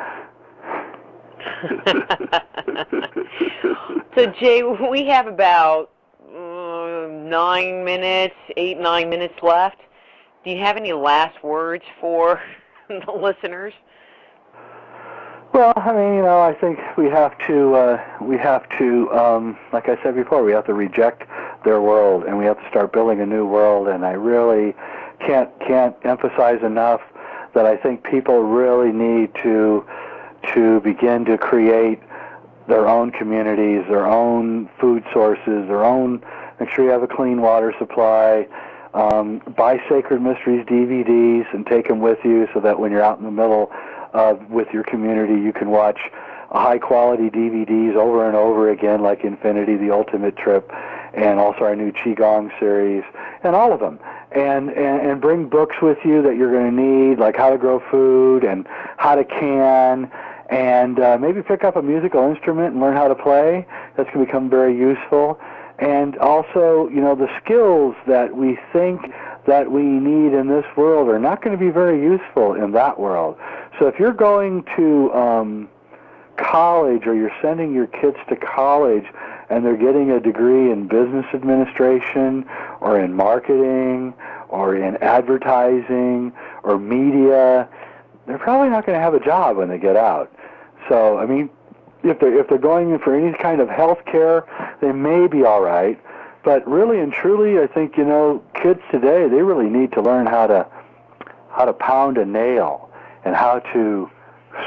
So, Jay, we have about 9 minutes, 8-9 minutes left. Do you have any last words for the listeners? Well, I mean, you know, I think we have to, like I said before, we have to reject their world, and we have to start building a new world. And I really can't emphasize enough that I think people really need to begin to create their own communities, their own food sources, their own. Make sure you have a clean water supply. Buy Sacred Mysteries DVDs and take them with you so that when you're out in the middle with your community, you can watch high-quality DVDs over and over again, like Infinity, The Ultimate Trip, and also our new Qigong series, and all of them. And bring books with you that you're going to need, like How to Grow Food and How to Can, and maybe pick up a musical instrument and learn how to play. That's going to become very useful. And also, you know, the skills that we think that we need in this world are not going to be very useful in that world. So if you're going to college or you're sending your kids to college and they're getting a degree in business administration or in marketing or in advertising or media, they're probably not going to have a job when they get out. So, I mean, if they're going in for any kind of health care, they may be all right. But really and truly, I think, you know, kids today, they really need to learn how to pound a nail and how to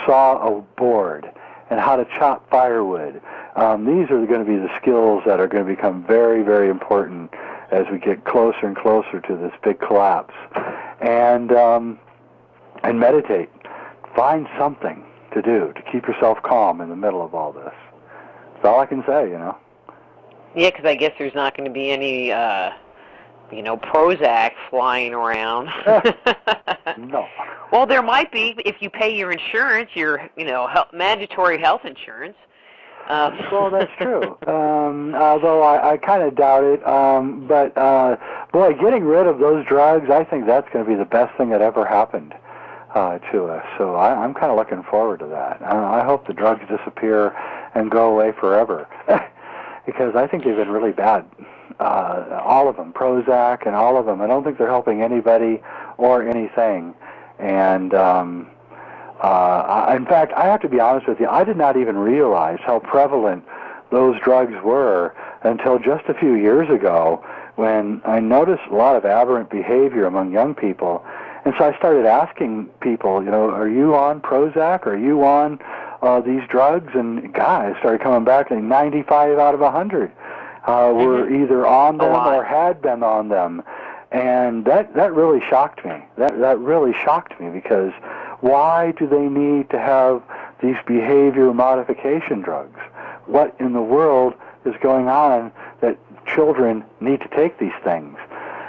saw a board and how to chop firewood. These are going to be the skills that are going to become very, very important as we get closer and closer to this big collapse. And meditate. Find something to do to keep yourself calm in the middle of all this. That's all I can say, you know. Yeah, because I guess there's not going to be any, you know, Prozac flying around. No. Well, there might be if you pay your insurance, your, you know, mandatory health insurance. Well, that's true. Although I kind of doubt it. But boy, getting rid of those drugs, I think that's going to be the best thing that ever happened to us. So I'm kind of looking forward to that. I hope the drugs disappear and go away forever, because I think they've been really bad. all of them, Prozac and all of them. I don't think they're helping anybody or anything. And in fact, I have to be honest with you, I did not even realize how prevalent those drugs were until just a few years ago, when I noticed a lot of aberrant behavior among young people. And so I started asking people, you know, are you on Prozac? Are you on these drugs? And guys started coming back, and 95 out of 100 were either on them or had been on them. And that really shocked me. That really shocked me, because why do they need to have these behavior modification drugs? What in the world is going on that children need to take these things?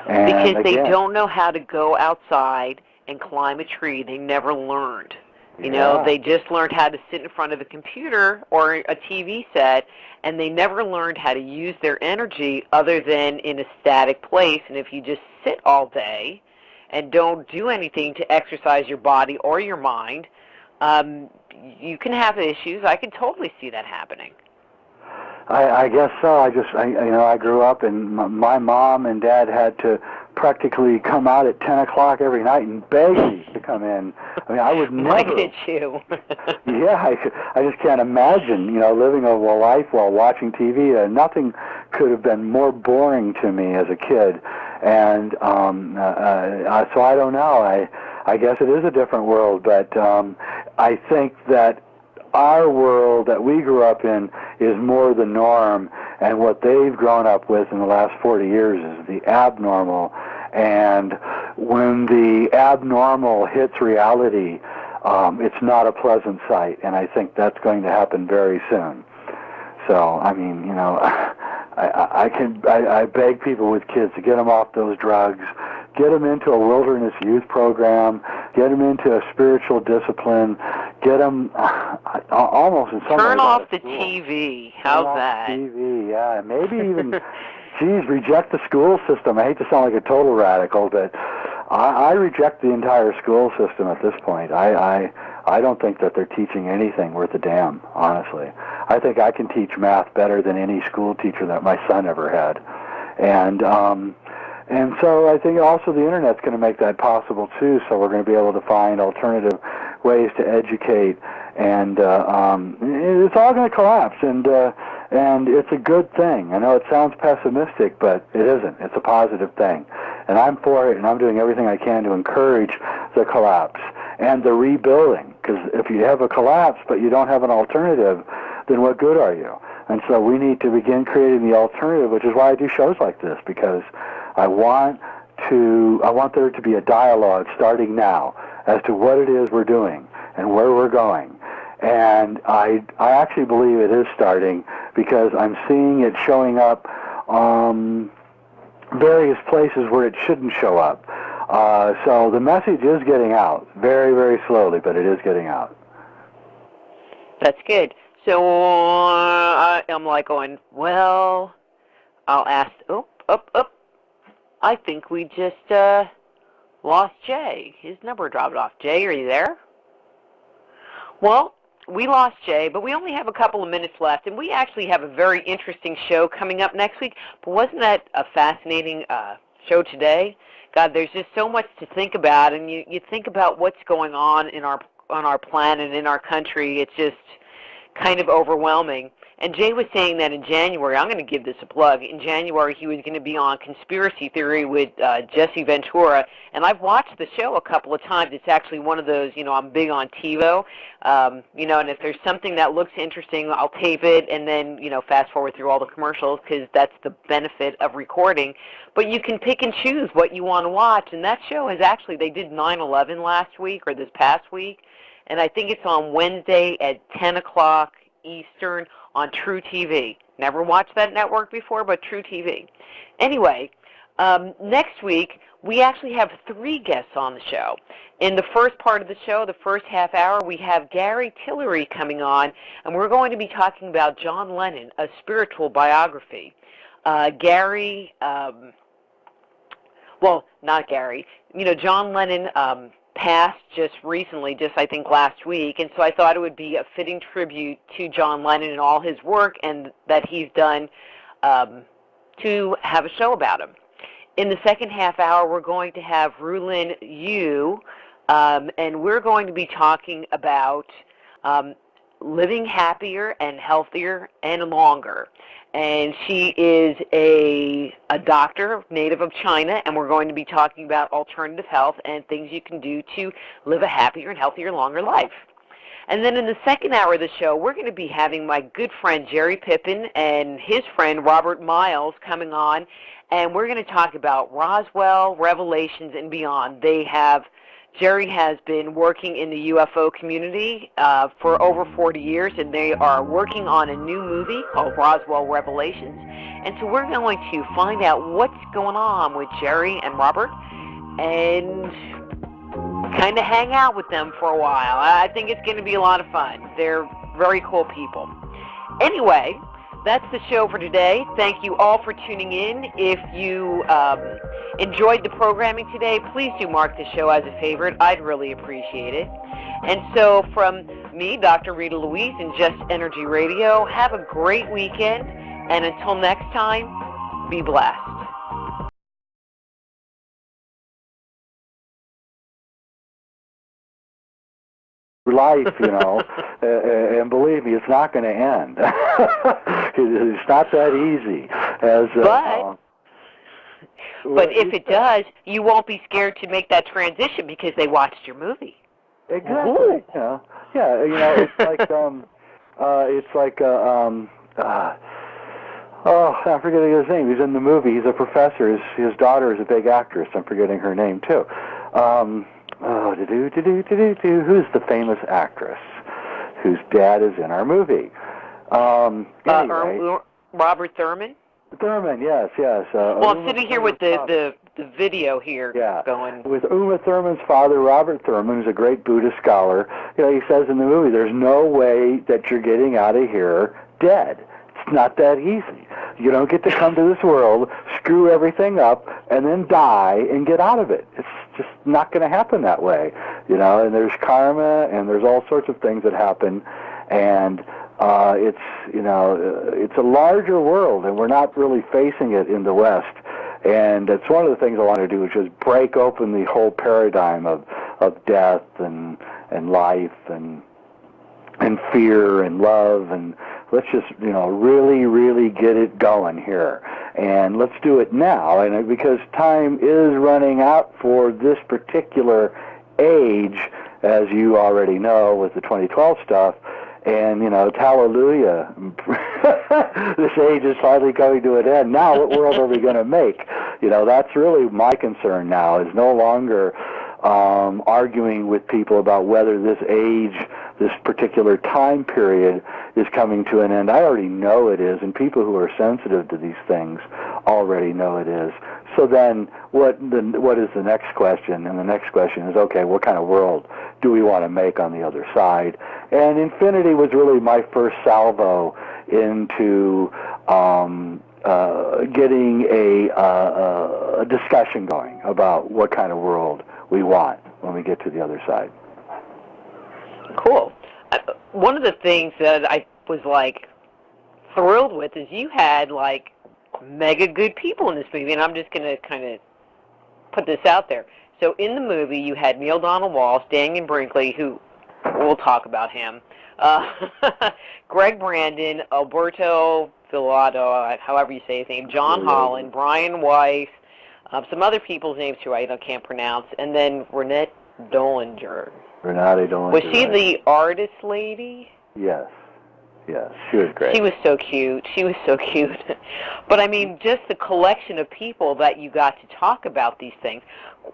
And because they don't know how to go outside and climb a tree. They never learned. You know, they just learned how to sit in front of a computer or a TV set, and they never learned how to use their energy other than in a static place. And if you just sit all day and don't do anything to exercise your body or your mind, you can have issues. I can totally see that happening. I guess so. I grew up, and my mom and dad had to practically come out at 10 o'clock every night and beg me to come in. I mean, I would never. Why did you? Yeah, I just can't imagine, you know, living a life while watching TV. Nothing could have been more boring to me as a kid. And so I don't know. I guess it is a different world, but I think that our world that we grew up in is more the norm, and what they've grown up with in the last 40 years is the abnormal. And when the abnormal hits reality, it's not a pleasant sight, and I think that's going to happen very soon. So, I mean, you know, I beg people with kids to get them off those drugs, get them into a wilderness youth program, get them into a spiritual discipline, get them almost in some Turn ways off the TV. How's that? TV, yeah. Maybe even, geez, reject the school system. I hate to sound like a total radical, but I reject the entire school system at this point. I don't think that they're teaching anything worth a damn, honestly. I think I can teach math better than any school teacher that my son ever had. And so I think also the Internet's going to make that possible too, so we're going to be able to find alternative ways to educate, and it's all going to collapse, and it's a good thing. I know it sounds pessimistic, but it isn't. It's a positive thing. And I'm for it, and I'm doing everything I can to encourage the collapse and the rebuilding, because if you have a collapse but you don't have an alternative, then what good are you? And so we need to begin creating the alternative, which is why I do shows like this, because I want there to be a dialogue starting now as to what it is we're doing and where we're going. And I actually believe it is starting, because I'm seeing it showing up various places where it shouldn't show up. So the message is getting out, very, very slowly, but it is getting out. That's good. So I'm like going, well, I'll ask, I think we just lost Jay. His number dropped off. Jay, are you there? Well, we lost Jay, but we only have a couple of minutes left, and we actually have a very interesting show coming up next week. But wasn't that a fascinating show today? God, there's just so much to think about, and you think about what's going on on our planet, in our country. It's just kind of overwhelming. And Jay was saying that in January, I'm going to give this a plug, in January he was going to be on Conspiracy Theory with Jesse Ventura, and I've watched the show a couple of times. It's actually one of those, you know, I'm big on TiVo, you know, and if there's something that looks interesting, I'll tape it and then, you know, fast forward through all the commercials, because that's the benefit of recording. But you can pick and choose what you want to watch, and that show is actually, they did 9/11 last week, or this past week, and I think it's on Wednesday at 10 o'clock Eastern on True TV. Never watched that network before, but True TV. Anyway, next week, we actually have 3 guests on the show. In the first part of the show, the first half hour, we have Gary Tillery coming on, and we're going to be talking about John Lennon, a spiritual biography. Gary, well, not Gary, you know, John Lennon passed just recently, just I think last week, and so I thought it would be a fitting tribute to John Lennon and all his work, and that he's done to have a show about him. In the second half hour, we're going to have Rulin Yu, and we're going to be talking about living happier and healthier and longer. And she is a doctor, native of China, and we're going to be talking about alternative health and things you can do to live a happier and healthier, longer life. And then in the second hour of the show, we're going to be having my good friend Jerry Pippin and his friend Robert Miles coming on, and we're going to talk about Roswell, Revelations, and beyond. Jerry has been working in the UFO community for over 40 years, and they are working on a new movie called Roswell Revelations. And so we're going to find out what's going on with Jerry and Robert and kind of hang out with them for a while. I think it's going to be a lot of fun. They're very cool people. Anyway, that's the show for today. Thank you all for tuning in. If you enjoyed the programming today, please do mark the show as a favorite. I'd really appreciate it. And so from me, Dr. Rita Louise, and Just Energy Radio, have a great weekend. And until next time, be blessed. Life, and believe me, it's not going to end. It's not that easy. But if it does, you won't be scared to make that transition because they watched your movie. Exactly. I'm forgetting his name. He's in the movie. He's a professor. His daughter is a big actress. I'm forgetting her name too. Who's the famous actress whose dad is in our movie? Anyway. Robert Thurman? Thurman, yes. Well, I'm sitting here with the video here going. With Uma Thurman's father, Robert Thurman, who's a great Buddhist scholar. He says in the movie, there's no way that you're getting out of here dead. It's not that easy. You don't get to come to this world, screw everything up, and then die and get out of it. It's just not going to happen that way, And there's karma, and there's all sorts of things that happen, and it's a larger world, and we're not really facing it in the West. And it's one of the things I want to do, which is break open the whole paradigm of death and life and fear and love, and let's just really get it going here, and let's do it now. And because time is running out for this particular age, as you already know with the 2012 stuff. And, hallelujah, this age is finally coming to an end. Now what world are we going to make? That's really my concern now, is no longer arguing with people about whether this age, this particular time period is coming to an end. I already know it is, and people who are sensitive to these things already know it is. So then what is the next question? And the next question is, okay, what kind of world do we want to make on the other side? And Infinity was really my first salvo into getting a discussion going about what kind of world we want when we get to the other side. Cool. One of the things that I was thrilled with is you had mega good people in this movie, and I'm just going to kind of put this out there. So in the movie, you had Neil Donald Walsh, Daniel Brinkley, who we'll talk about him, Greg Brandon, Alberto Villado, however you say his name, John Holland, Brian Weiss, some other people's names who I can't pronounce, and then Renate Dollinger. Was she the artist lady? Yes, she was great. She was so cute. But I mean, just the collection of people that you got to talk about these things.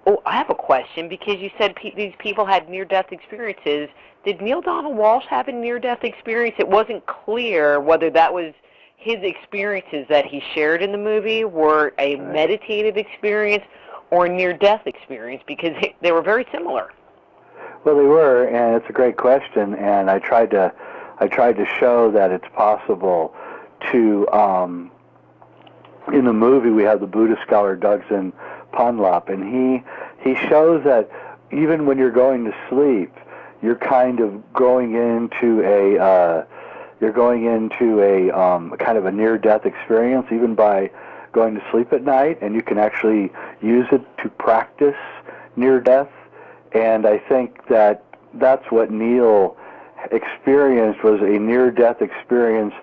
Oh, I have a question, because you said these people had near-death experiences. Did Neil Donald Walsh have a near-death experience? It wasn't clear whether that was his experiences that he shared in the movie were a meditative experience or a near-death experience, because they were very similar. Well, they were, and it's a great question, and I tried to show that it's possible to, in the movie we have the Buddhist scholar Dugson Punlap, and he shows that even when you're going to sleep, you're kind of going into a kind of a near-death experience, even by going to sleep at night, and you can actually use it to practice near death. And I think that that's what Neil experienced, was a near-death experience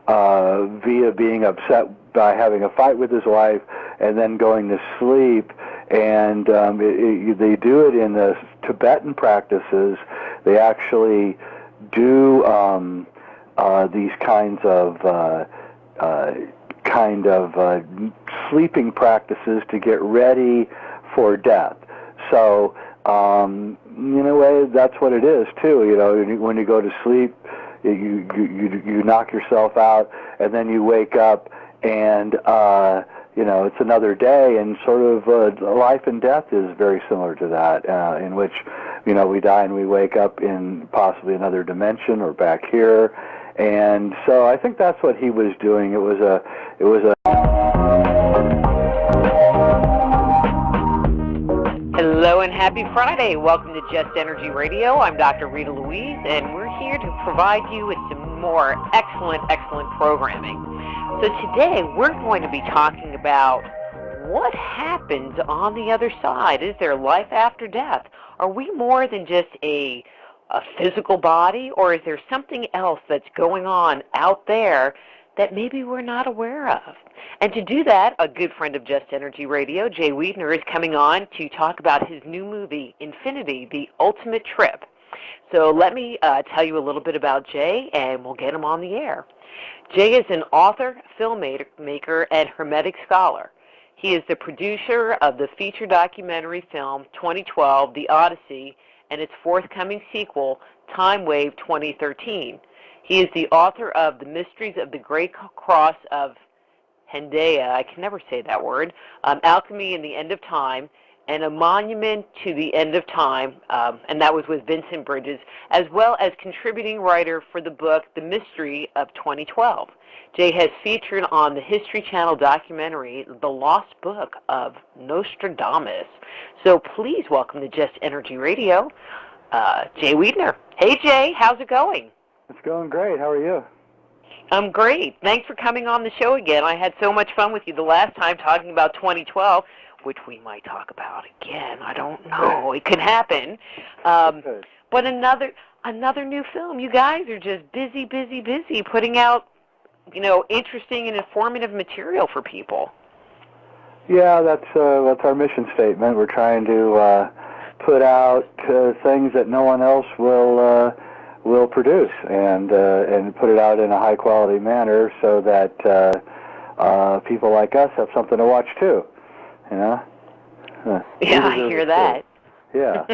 via being upset by having a fight with his wife and then going to sleep. And they do it in the Tibetan practices. They actually do these kinds of sleeping practices to get ready for death. So, in a way, that's what it is too. You know, when you go to sleep, you knock yourself out, and then you wake up, and it's another day, and sort of life and death is very similar to that, in which we die and we wake up in possibly another dimension or back here. And so I think that's what he was doing. It was a Hello and happy Friday. Welcome to Just Energy Radio. I'm Dr. Rita Louise, and we're here to provide you with some more excellent programming. So today we're going to be talking about what happens on the other side. Is there life after death? Are we more than just a physical body, or is there something else that's going on out there that maybe we're not aware of? And to do that, a good friend of Just Energy Radio, Jay Weidner, is coming on to talk about his new movie, Infinity, The Ultimate Trip. So let me tell you a little bit about Jay, and we'll get him on the air. Jay is an author, filmmaker, and Hermetic scholar. He is the producer of the feature documentary film 2012, The Odyssey, and its forthcoming sequel, Time Wave 2013. He is the author of The Mysteries of the Great Cross of Hendaya, I can never say that word, Alchemy and the End of Time, and A Monument to the End of Time, and that was with Vincent Bridges, as well as contributing writer for the book The Mystery of 2012. Jay has featured on the History Channel documentary The Lost Book of Nostradamus. So please welcome to Just Energy Radio, Jay Weidner. Hey Jay, how's it going? It's going great. How are you? I'm great. Thanks for coming on the show again. I had so much fun with you the last time talking about 2012, which we might talk about again. I don't know. It could happen. But another new film. You guys are just busy putting out, interesting and informative material for people. Yeah, that's our mission statement. We're trying to put out things that no one else will produce, and put it out in a high quality manner, so that people like us have something to watch too. Yeah, I hear that. Yeah.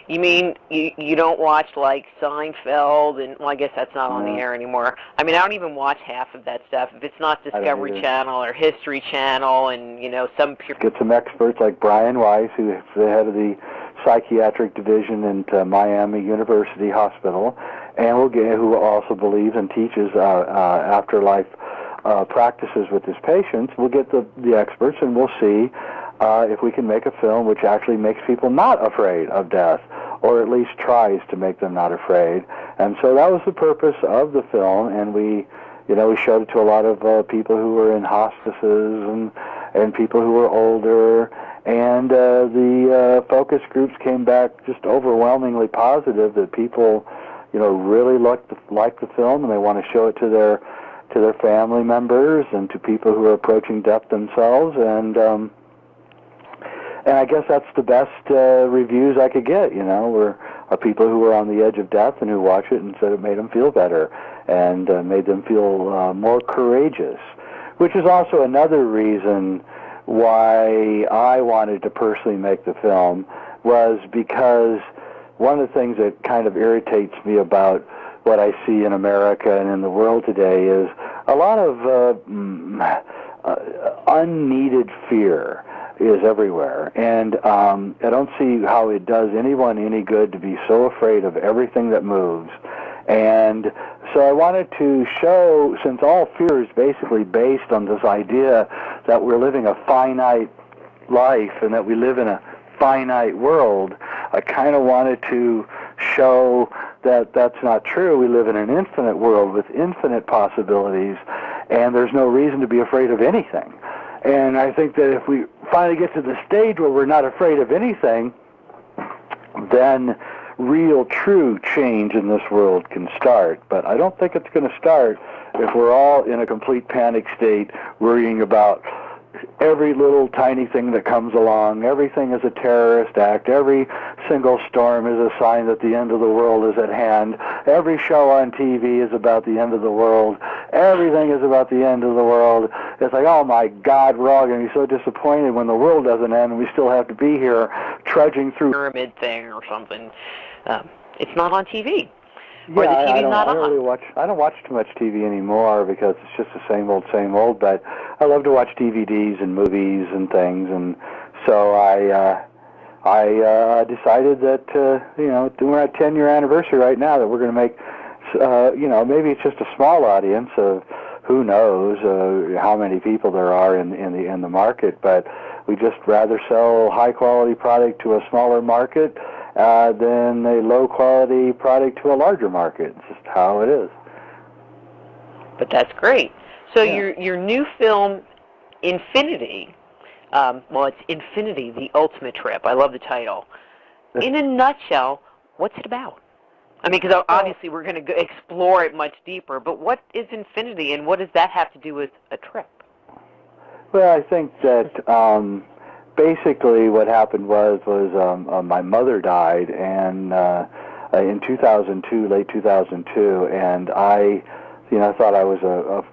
You mean you don't watch like Seinfeld, and well, I guess that's not on the air anymore. I mean, I don't even watch half of that stuff if it's not Discovery Channel or History Channel, and get some experts like Brian Weiss, who is the head of the psychiatric division at Miami University Hospital, and who also believes and teaches afterlife practices with his patients. We'll get the experts, and we'll see if we can make a film which actually makes people not afraid of death, or at least tries to make them not afraid. And so that was the purpose of the film, and we showed it to a lot of people who were in hospices and people who were older, and the focus groups came back just overwhelmingly positive that people, really like the film, and they want to show it to their family members and to people who are approaching death themselves, and I guess that's the best reviews I could get. Are people who were on the edge of death and who watch it and said it made them feel better and made them feel more courageous, which is also another reason why I wanted to personally make the film, was because one of the things that kind of irritates me about what I see in America and in the world today is a lot of unneeded fear is everywhere, and I don't see how it does anyone any good to be so afraid of everything that moves. And so I wanted to show, since all fear is basically based on this idea that we're living a finite life and that we live in a finite world, I kind of wanted to show that that's not true. We live in an infinite world with infinite possibilities, and there's no reason to be afraid of anything. And I think that if we finally get to the stage where we're not afraid of anything, then real, true change in this world can start. But I don't think it's going to start if we're all in a complete panic state, worrying about every little tiny thing that comes along. Everything is a terrorist act. Every single storm is a sign that the end of the world is at hand. Every show on TV is about the end of the world. Everything is about the end of the world. It's like, oh my God, we're all going to be so disappointed when the world doesn't end and we still have to be here trudging through. Pyramid thing or something. It's not on TV. Yeah, or the TV's not on. I don't watch too much TV anymore because it's just the same old. But I love to watch DVDs and movies and things, and so I decided that we're at 10-year anniversary right now, that we're going to make maybe it's just a small audience of who knows how many people there are in the market, but we just rather sell high quality product to a smaller market than a low-quality product to a larger market. It's just how it is. But that's great. So Yeah. your new film, Infinity, it's Infinity, the Ultimate Trip. I love the title. In a nutshell, what's it about? I mean, because obviously we're going to explore it much deeper, but what is Infinity, and what does that have to do with a trip? Well, I think that basically what happened was my mother died, and in 2002, late 2002, and I thought I was a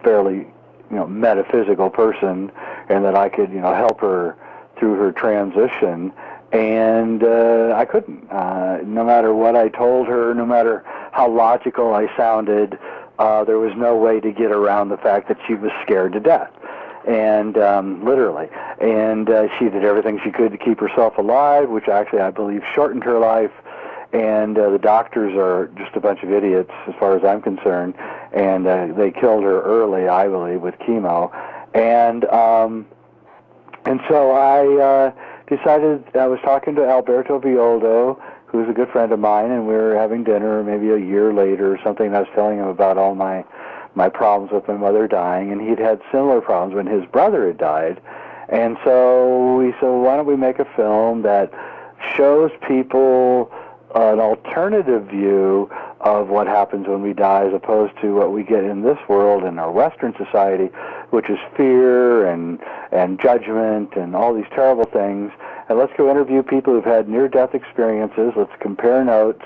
fairly metaphysical person, and that I could help her through her transition, and I couldn't. No matter what I told her, no matter how logical I sounded, there was no way to get around the fact that she was scared to death. And literally, and she did everything she could to keep herself alive, which actually I believe shortened her life. And the doctors are just a bunch of idiots, as far as I'm concerned, and they killed her early, I believe, with chemo. And so I decided, I was talking to Alberto Violdo, who's a good friend of mine, and we were having dinner maybe a year later or something, and I was telling him about all my problems with my mother dying, and he'd had similar problems when his brother had died. And so we said, why don't we make a film that shows people an alternative view of what happens when we die, as opposed to what we get in this world in our Western society, which is fear and judgment and all these terrible things. And let's go interview people who've had near-death experiences. Let's compare notes.